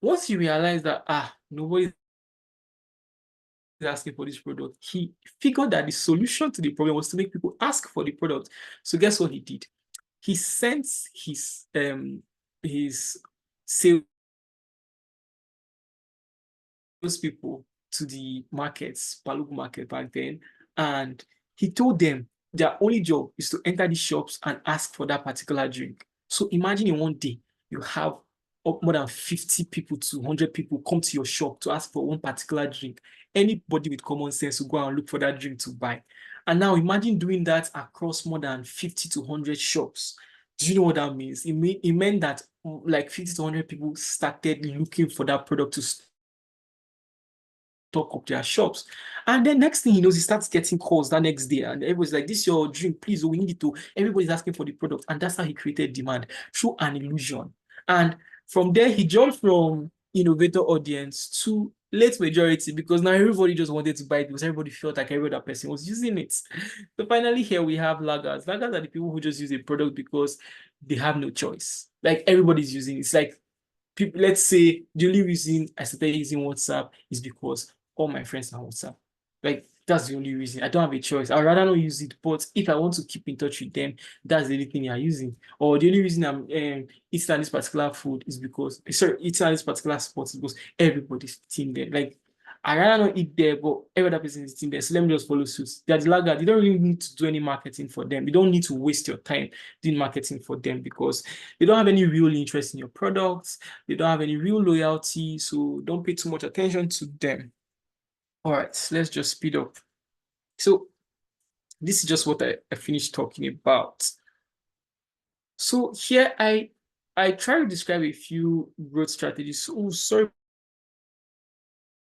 Once he realized that, nobody's asking for this product, he figured that the solution to the problem was to make people ask for the product. So guess what he did? He sent his sales people to the markets, Balogun market back then, and he told them their only job is to enter the shops and ask for that particular drink. So imagine in one day you have more than 50 people to 100 people come to your shop to ask for one particular drink. Anybody with common sense will go and look for that drink to buy. And now imagine doing that across more than 50 to 100 shops. Do you know what that means? It meant that like 50 to 100 people started looking for that product to stock up their shops. And then next thing he knows, he starts getting calls that next day, and everybody's like, this is your drink, please, we need it to. Everybody's asking for the product, and that's how he created demand, through an illusion. And from there, he jumped from innovator audience to late majority, because now everybody just wanted to buy it because everybody felt like every other person was using it. So finally, here we have laggards. Laggards are the people who just use a product because they have no choice. Like everybody's using it. It's like people, let's say the only reason I started using WhatsApp is because all my friends are on WhatsApp. Like that's the only reason. I don't have a choice. I'd rather not use it, but if I want to keep in touch with them, that's the only thing you're using. Or the only reason I'm eating this particular food is because, sorry, eating this particular spot is because everybody's eating there. Like I rather not eat there, but every other person is eating there. So let me just follow suit. They're the laggard. You don't really need to do any marketing for them. You don't need to waste your time doing marketing for them because they don't have any real interest in your products. They don't have any real loyalty. So don't pay too much attention to them. All right, so let's just speed up. So this is just what I finished talking about. So here I try to describe a few growth strategies. Oh, sorry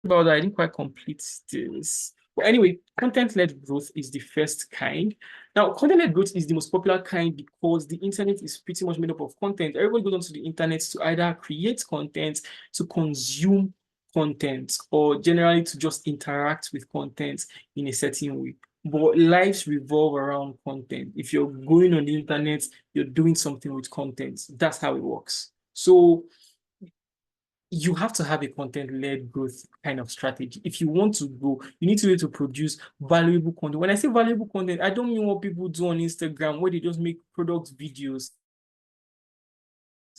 about that. I didn't quite complete this. But anyway, content-led growth is the first kind. Now, content-led growth is the most popular kind because the internet is pretty much made up of content. Everybody goes onto the internet to either create content, to consume content, or generally to just interact with content in a certain way. But lives revolve around content. If you're going on the internet, you're doing something with content. That's how it works. So you have to have a content-led growth kind of strategy. If you want to grow, you need to be able to produce valuable content. When I say valuable content, I don't mean what people do on Instagram where they just make product videos.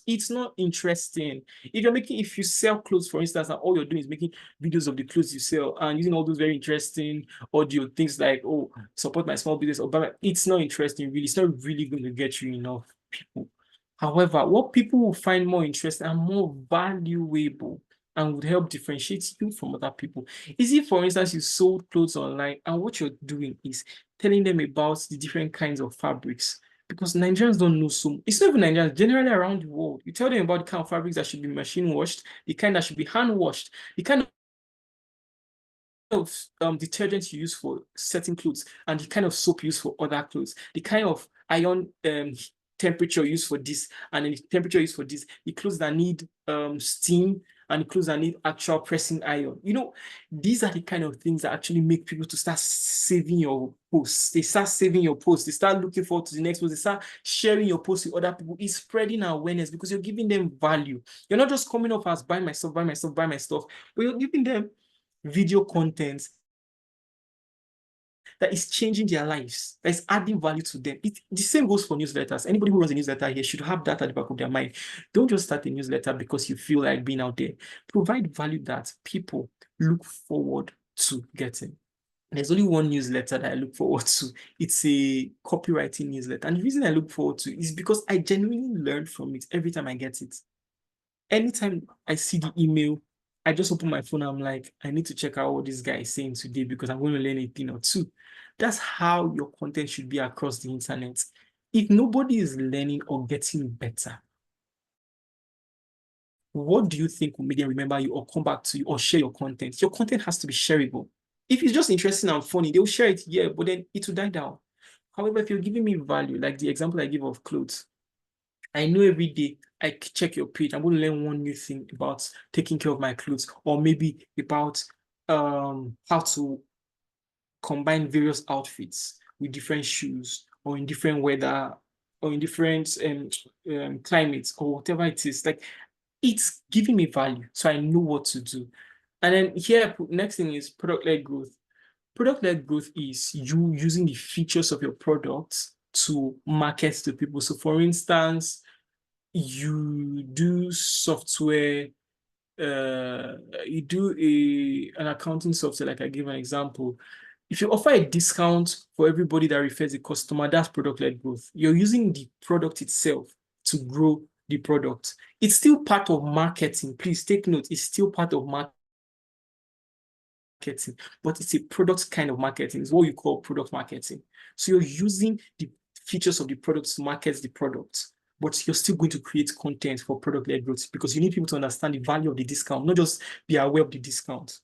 It's not interesting. If you sell clothes, for instance, and all you're doing is making videos of the clothes you sell and using all those very interesting audio things like, oh, support my small business, or it's not interesting, really. It's not really going to get you enough people. However, what people will find more interesting and more valuable and would help differentiate you from other people is if, for instance, you sold clothes online and what you're doing is telling them about the different kinds of fabrics. Because Nigerians don't know so. It's not even Nigerians, generally around the world. You tell them about the kind of fabrics that should be machine washed, the kind that should be hand washed, the kind of detergent you use for certain clothes, and the kind of soap used for other clothes, the kind of iron temperature used for this, and then the temperature used for this, the clothes that need steam, and the clothes that need actual pressing iron. You know, these are the kind of things that actually make people to start saving your posts. They start saving your posts. They start looking forward to the next post. They start sharing your posts with other people. It's spreading awareness because you're giving them value. You're not just coming off as buy my stuff, buy my stuff, buy my stuff, but you're giving them video content that is changing their lives, that is adding value to them. The same goes for newsletters. Anybody who runs a newsletter here should have that at the back of their mind. Don't just start a newsletter because you feel like being out there. Provide value that people look forward to getting. There's only one newsletter that I look forward to. It's a copywriting newsletter. And the reason I look forward to it is because I genuinely learn from it every time I get it. Anytime I see the email, I just open my phone. I'm like, I need to check out what this guy is saying today because I'm going to learn a thing or two. That's how your content should be across the internet. If nobody is learning or getting better, what do you think will make them remember you or come back to you or share your content? Your content has to be shareable. If it's just interesting and funny, they'll share it, yeah, but then it will die down. However, if you're giving me value, like the example I give of clothes, I know every day I check your page, I'm going to learn one new thing about taking care of my clothes, or maybe about how to combine various outfits with different shoes, or in different weather, or in different climates, or whatever it is. Like, it's giving me value, so I know what to do. And then here, next thing is product-led growth. Product-led growth is you using the features of your products to market to people. So, for instance, you do software, you do an accounting software, like I gave an example. If you offer a discount for everybody that refers a customer, that's product-led growth. You're using the product itself to grow the product. It's still part of marketing. Please take note, it's still part of marketing, but it's a product kind of marketing. It's what you call product marketing. So you're using the features of the product to market the product, but you're still going to create content for product-led growth because you need people to understand the value of the discount, not just be aware of the discount.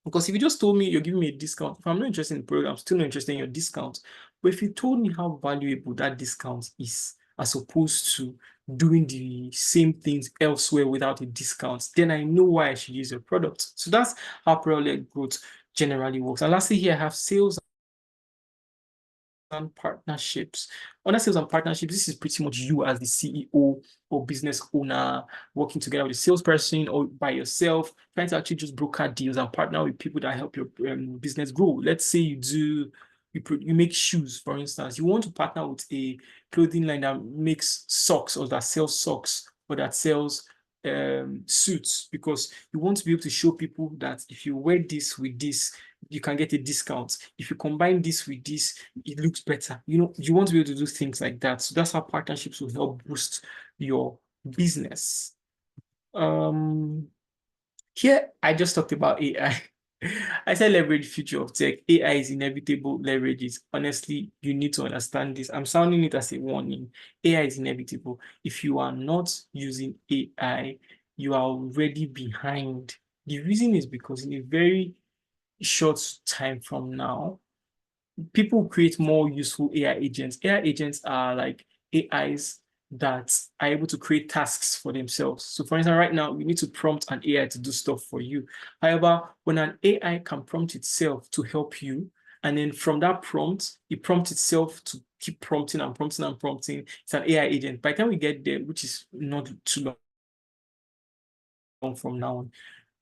Because if you just told me you're giving me a discount, if I'm not interested in the program, I'm still not interested in your discount. But if you told me how valuable that discount is, as opposed to doing the same things elsewhere without a discount, then I know why I should use your product. So that's how product-led growth generally works. And lastly, here I have sales and partnerships. Under sales and partnerships, this is pretty much you as the CEO or business owner working together with a salesperson or by yourself, trying to actually just broker deals and partner with people that help your business grow. Let's say you make shoes, for instance. You want to partner with a clothing line that makes socks or that sells socks or that sells suits, because you want to be able to show people that if you wear this with this, you can get a discount. If you combine this with this, it looks better. You know, you want to be able to do things like that. So that's how partnerships will help boost your business. Here I just talked about AI. I said leverage future of tech. AI is inevitable. Leverages. Honestly, you need to understand this. I'm sounding it as a warning. AI is inevitable. If you are not using AI, you are already behind. The reason is because in a very short time from now, people create more useful AI agents. AI agents are like AIs that are able to create tasks for themselves. So for instance, right now, you need to prompt an AI to do stuff for you. However, when an AI can prompt itself to help you, and then from that prompt, it prompts itself to keep prompting and prompting and prompting, it's an AI agent. By the time we get there, which is not too long from now on,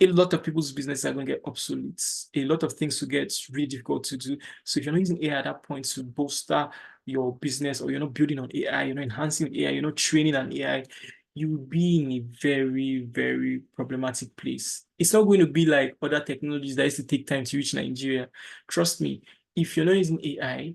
a lot of people's businesses are going to get obsolete. A lot of things will get really difficult to do. So if you're not using AI at that point to bolster your business, or you're not building on AI, you're not enhancing AI, you're not training on AI, you will be in a very, very problematic place. It's not going to be like other technologies that used to take time to reach Nigeria. Trust me, if you're not using AI,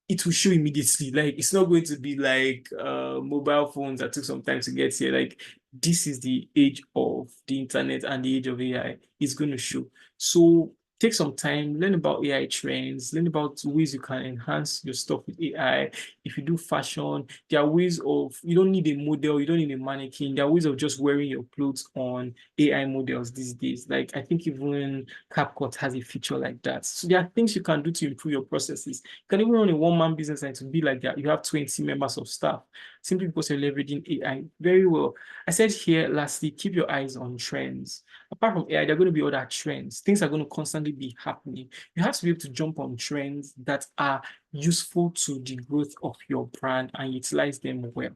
it will show immediately. Like, it's not going to be like mobile phones that took some time to get here. Like, this is the age of the internet and the age of AI. It's going to show. So take some time, learn about AI trends, learn about ways you can enhance your stuff with AI. If you do fashion, there are ways of, you don't need a model, you don't need a mannequin. There are ways of just wearing your clothes on AI models these days. Like, I think even CapCut has a feature like that. So there are things you can do to improve your processes. You can even run a one-man business and to be like that. You have 20 members of staff simply because you're leveraging AI very well. I said here, lastly, keep your eyes on trends. Apart from AI, there are going to be other trends. Things are going to constantly be happening. You have to be able to jump on trends that are useful to the growth of your brand and utilize them well.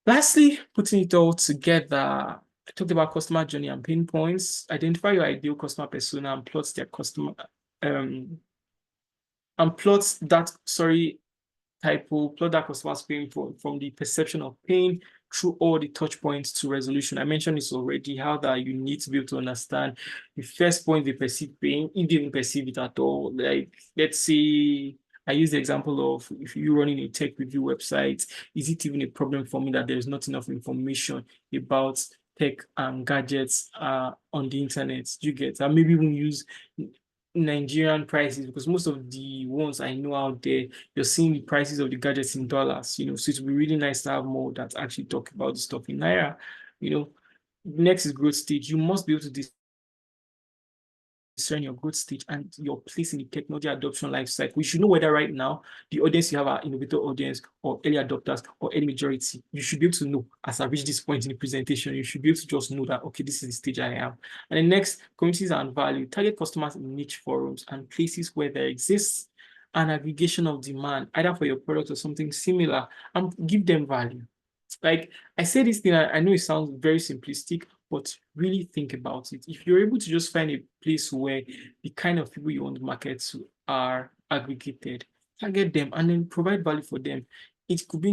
Lastly, putting it all together, I talked about customer journey and pain points. Identify your ideal customer persona and plot their customer and plot that, plot that customer's pain from the perception of pain through all the touch points to resolution. I mentioned this already, how that you need to be able to understand the first point they perceive pain, if they even perceive it at all. Like, let's say, I use the example of if you're running a tech review website, is it even a problem for me that there's not enough information about tech and gadgets on the internet? Do you get? I maybe even use Nigerian prices, because most of the ones I know out there, you're seeing the prices of the gadgets in dollars, you know, so it would be really nice to have more that actually talk about the stuff in Naira, you know. Next is growth stage. You must be able to discern your growth stage and your place in the technology adoption life cycle. You should know whether right now the audience you have are innovator audience or early adopters or early majority. You should be able to know, as I reach this point in the presentation, you should be able to just know that, okay, this is the stage I am. And then next, communities and value. Target customers in niche forums and places where there exists an aggregation of demand, either for your product or something similar, and give them value. Like, I say this thing, I know it sounds very simplistic, but really think about it. If you're able to just find a place where the kind of people you want to market to are aggregated, target them and then provide value for them. It could be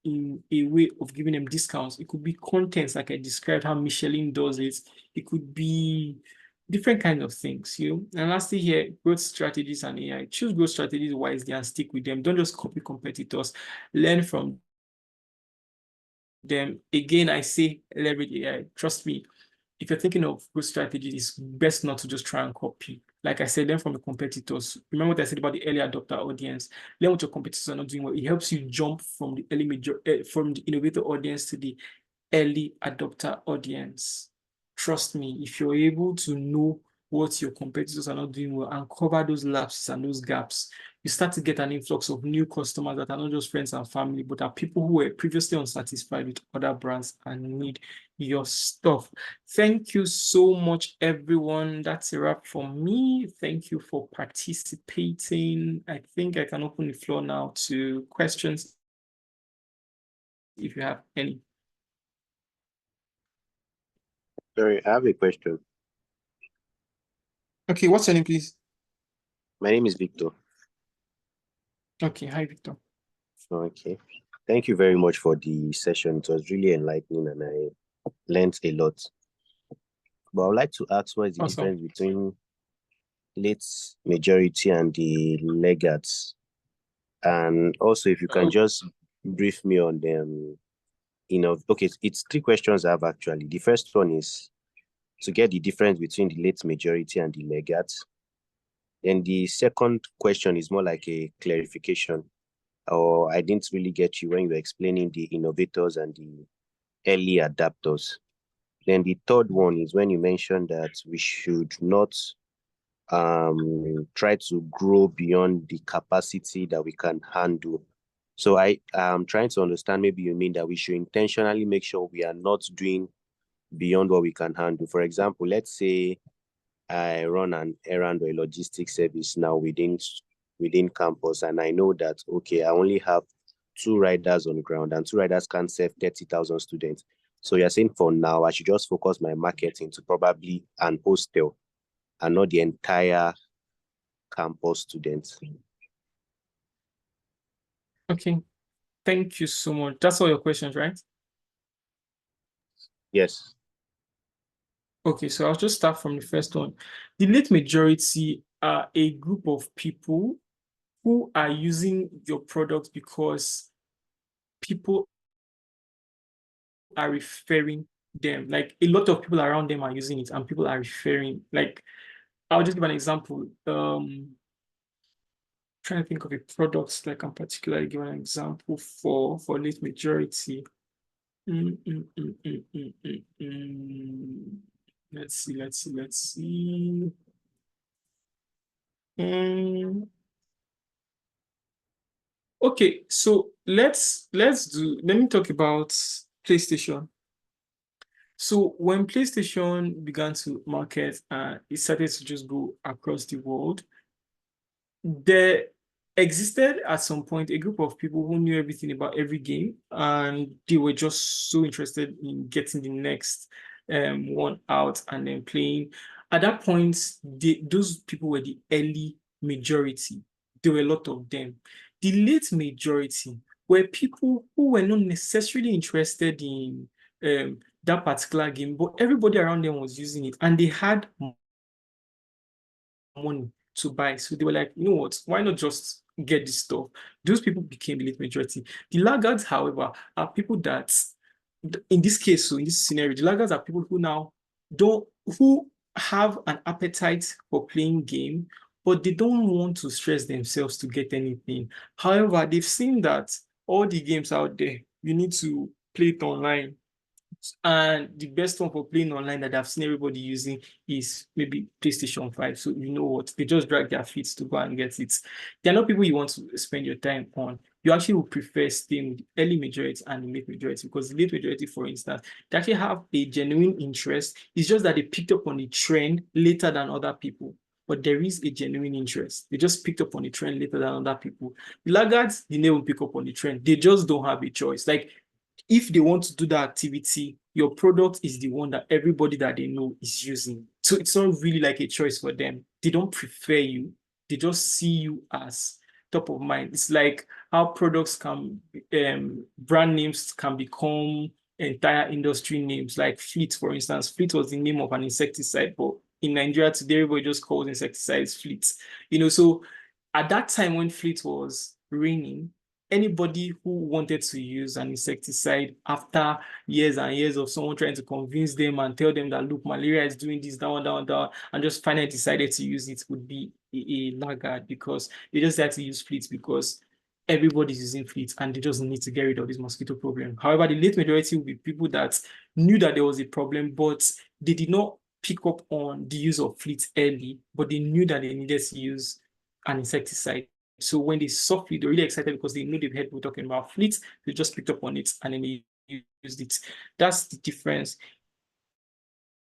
in a way of giving them discounts. It could be contents like I described how Michelin does it. It could be different kinds of things, you know. And lastly here, growth strategies and AI. Choose growth strategies wisely and stick with them. Don't just copy competitors. Learn from them. Again, I say leverage AI. Trust me, if you're thinking of growth strategies, it's best not to just try and copy. Like I said, learn from the competitors. Remember what I said about the early adopter audience. Learn what your competitors are not doing well. It helps you jump from the from the innovator audience to the early adopter audience. Trust me, if you're able to know what your competitors are not doing well and cover those lapses and those gaps, you start to get an influx of new customers that are not just friends and family, but are people who were previously unsatisfied with other brands and need your stuff. Thank you so much, everyone. That's a wrap for me. Thank you for participating. I think I can open the floor now to questions if you have any. Sorry, I have a question. Okay, what's your name, please? My name is Victor. Okay, hi, Victor. Okay. Thank you very much for the session. It was really enlightening and I learned a lot. But I would like to ask, what is the Awesome. difference between late majority and the laggards? And also, if you can just brief me on them, okay, it's 3 questions I have actually. The first one is to get the difference between the late majority and the laggards. Then the second question is more like a clarification, or I didn't really get you when you were explaining the innovators and the early adapters. Then the third one is when you mentioned that we should not try to grow beyond the capacity that we can handle. So I am trying to understand, maybe you mean that we should intentionally make sure we are not doing beyond what we can handle. For example, let's say I run an errand or a logistics service now within campus, and I know that, okay, I only have 2 riders on ground and 2 riders can serve 30,000 students. So you're saying for now, I should just focus my marketing to probably an hostel and not the entire campus students. Okay. Thank you so much. That's all your questions, right? Yes. Okay, so I'll just start from the first one. The late majority are a group of people who are using your product because people are referring them. Like a lot of people around them are using it and people are referring. Like, I'll just give an example. Trying to think of a product that I can particularly give an example for late majority. Let's see. Okay, so let me talk about PlayStation. So when PlayStation began to market, it started to just go across the world. There existed at some point a group of people who knew everything about every game, and they were just so interested in getting the next one out and then playing. At that point, those people were the early majority. There were a lot of them. The late majority were people who were not necessarily interested in that particular game, but everybody around them was using it, and they had money to buy. So they were like, you know what, why not just get this stuff? Those people became the late majority. The laggards, however, are people that, in this case, so in this scenario, the laggards are people who have an appetite for playing game, but they don't want to stress themselves to get anything. However, they've seen that all the games out there, you need to play it online. And the best one for playing online that I've seen everybody using is maybe PlayStation 5. So you know what? They just drag their feet to go and get it. They're not people you want to spend your time on. You actually would prefer staying with the early majority and the late majority, because the late majority, for instance, they actually have a genuine interest. It's just that they picked up on the trend later than other people. But there is a genuine interest. They just picked up on the trend later than other people. The laggards, they never pick up on the trend. They just don't have a choice. Like, if they want to do that activity, your product is the one that everybody that they know is using. So it's not really like a choice for them. They don't prefer you. They just see you as top of mind. It's like how products can, brand names can become entire industry names. Like Fleet, for instance. Fleet was the name of an insecticide, but in Nigeria today, everybody just calls insecticides Fleet. So at that time when Fleet was reigning, anybody who wanted to use an insecticide after years and years of someone trying to convince them and tell them that, look, malaria is doing this, down, and just finally decided to use it, would be a laggard, because they just had to use Fleet because everybody's using Fleet and they just need to get rid of this mosquito problem. However, the late majority will be people that knew that there was a problem, but they did not pick up on the use of Fleet early, but they knew that they needed to use an insecticide. So when they saw Fleet, they're really excited because they knew they've heard people talking about Fleet. They just picked up on it and then they used it. That's the difference.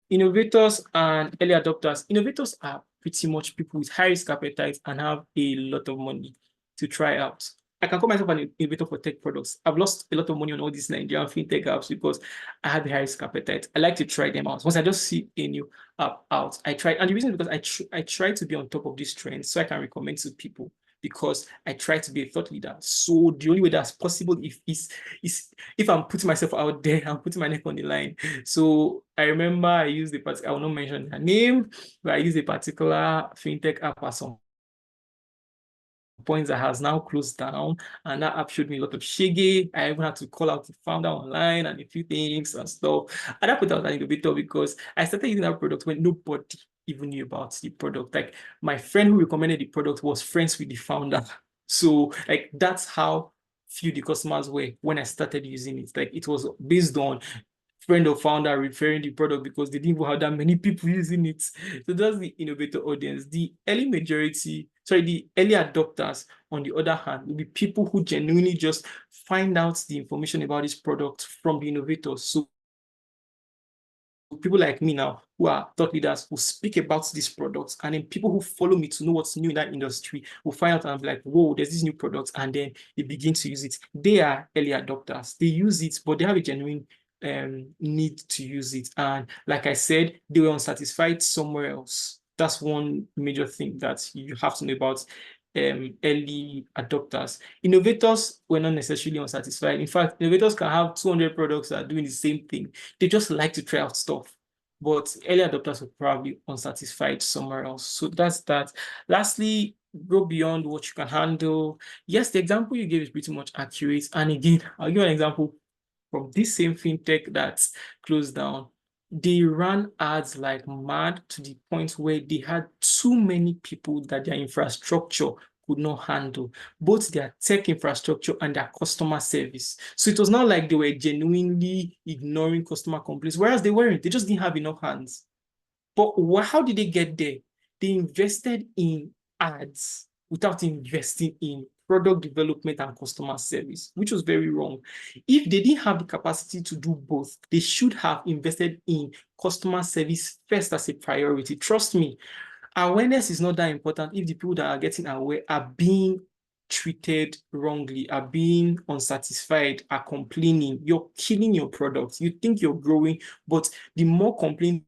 Innovators and early adopters. Innovators are pretty much people with high risk appetite and have a lot of money to try out. I can call myself an innovator for tech products. I've lost a lot of money on all these Nigerian fintech apps because I have a high risk appetite. I like to try them out. Once I just see a new app out, I try. And the reason is because I try to be on top of these trends so I can recommend to people. because I try to be a thought leader. So the only way that's possible is if I'm putting myself out there, I'm putting my neck on the line. So I remember I used I will not mention her name, but I used a particular fintech app at some points that has now closed down, and that app showed me a lot of shege. I even had to call out the founder online and a few things and stuff. At that point, I was an innovator because I started using that product when nobody even knew about the product. Like my friend who recommended the product was friends with the founder. So like that's how few the customers were when I started using it. Like it was based on friend or founder referring the product because they didn't even have that many people using it. So that's the innovator audience. The early adopters, on the other hand, will be people who genuinely just find out the information about this product from the innovators. So people like me now who are thought leaders who speak about these products, and then people who follow me to know what's new in that industry will find out and be like, whoa, there's this new product, and then they begin to use it. They are early adopters. They use it, but they have a genuine need to use it. And like I said, they were unsatisfied somewhere else. That's one major thing that you have to know about early adopters. Innovators were not necessarily unsatisfied. In fact, innovators can have 200 products that are doing the same thing. They just like to try out stuff. But early adopters were probably unsatisfied somewhere else. So that's that. Lastly, go beyond what you can handle. Yes, the example you gave is pretty much accurate. And again, I'll give an example from this same fintech that's closed down. They ran ads like mad to the point where they had too many people that their infrastructure could not handle, both their tech infrastructure and their customer service. So it was not like they were genuinely ignoring customer complaints, whereas they weren't. They just didn't have enough hands. But how did they get there? They invested in ads without investing in product development and customer service, which was very wrong. If they didn't have the capacity to do both, they should have invested in customer service first as a priority. Trust me, awareness is not that important if the people that are getting aware are being treated wrongly, are being unsatisfied, are complaining. You're killing your product. You think you're growing, but the more complaints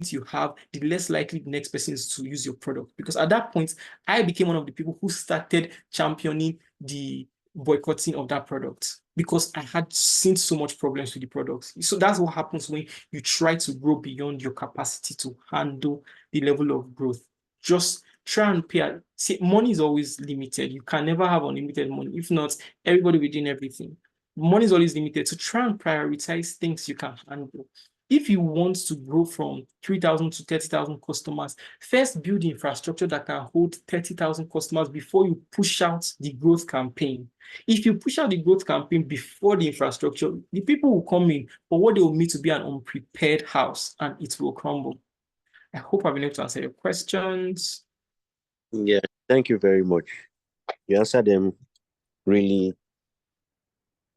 you have, the less likely the next person is to use your product. Because at that point, I became one of the people who started championing the boycotting of that product because I had seen so much problems with the product. So that's what happens when you try to grow beyond your capacity to handle the level of growth. Just try and pay. See, money is always limited. You can never have unlimited money. If not, everybody will do everything. Money is always limited. So try and prioritize things you can handle. If you want to grow from 3,000 to 30,000 customers, first build the infrastructure that can hold 30,000 customers before you push out the growth campaign. If you push out the growth campaign before the infrastructure, the people will come in, but what they will meet to be an unprepared house, and it will crumble. I hope I've been able to answer your questions. Yeah, thank you very much. You answered them really,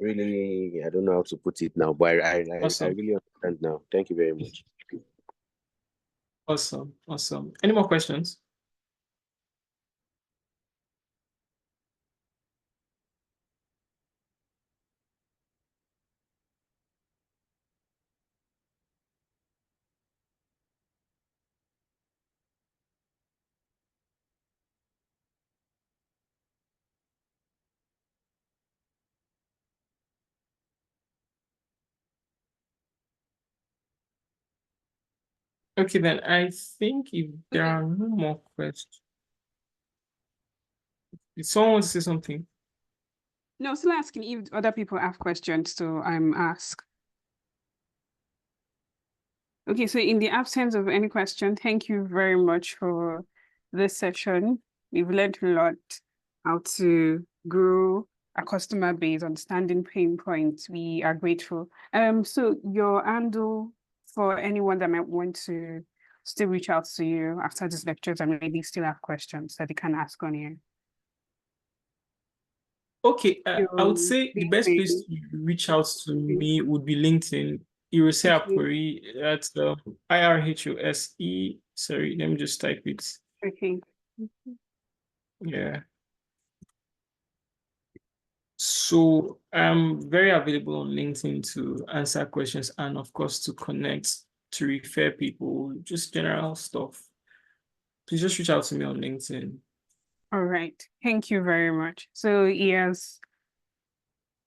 I don't know how to put it now, but I Awesome. really understand now. Thank you very much. Awesome. Any more questions? Okay, then I think if there are no more questions, if someone wants to say something. No, still asking if other people have questions, so I'm asked. Okay, so in the absence of any question, thank you very much for this session. We've learned a lot how to grow a customer base, understanding pain points. We are grateful. So your handle for anyone that might want to still reach out to you after these lectures and maybe still have questions that they can ask on here. Okay, I would say the best place to reach out to me would be LinkedIn. Irose Apori, that's IRHOSE. Sorry, let me just type it. Okay. Yeah. So I'm very available on LinkedIn to answer questions and of course to connect, to refer people, just general stuff. Please just reach out to me on LinkedIn. All right. Thank you very much. So he has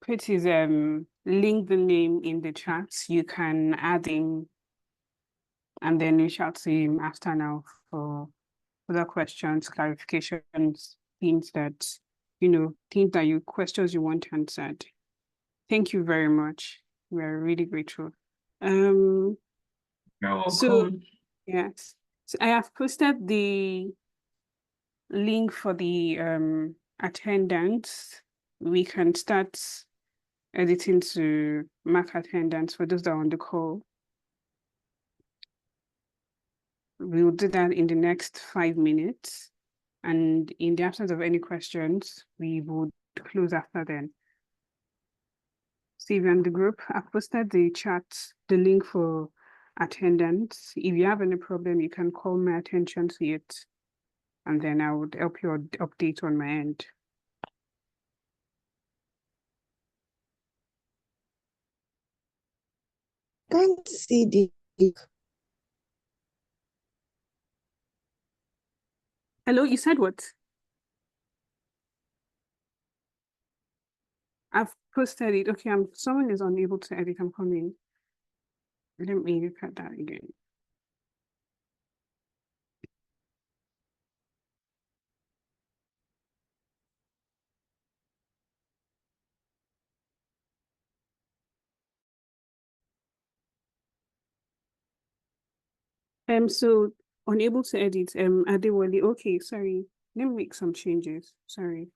put his link the name in the chat. You can add him and then reach out to him after now for other questions, clarifications, things that questions you want answered. Thank you very much. We're really grateful. You're welcome. So yes, so I have posted the link for the attendance. We can start editing to mark attendance for those that are on the call. We will do that in the next 5 minutes. And in the absence of any questions, we would close after then. Steve and the group, I've posted the chat, the link for attendance. If you have any problem, you can call my attention to it, and then I would help you update on my end. Can't see the. Hello, you said what? I've posted it. Okay, someone is unable to edit. I'm coming. Let me look at that again. So unable to edit. Adewale. Okay, sorry. Let me make some changes. Sorry.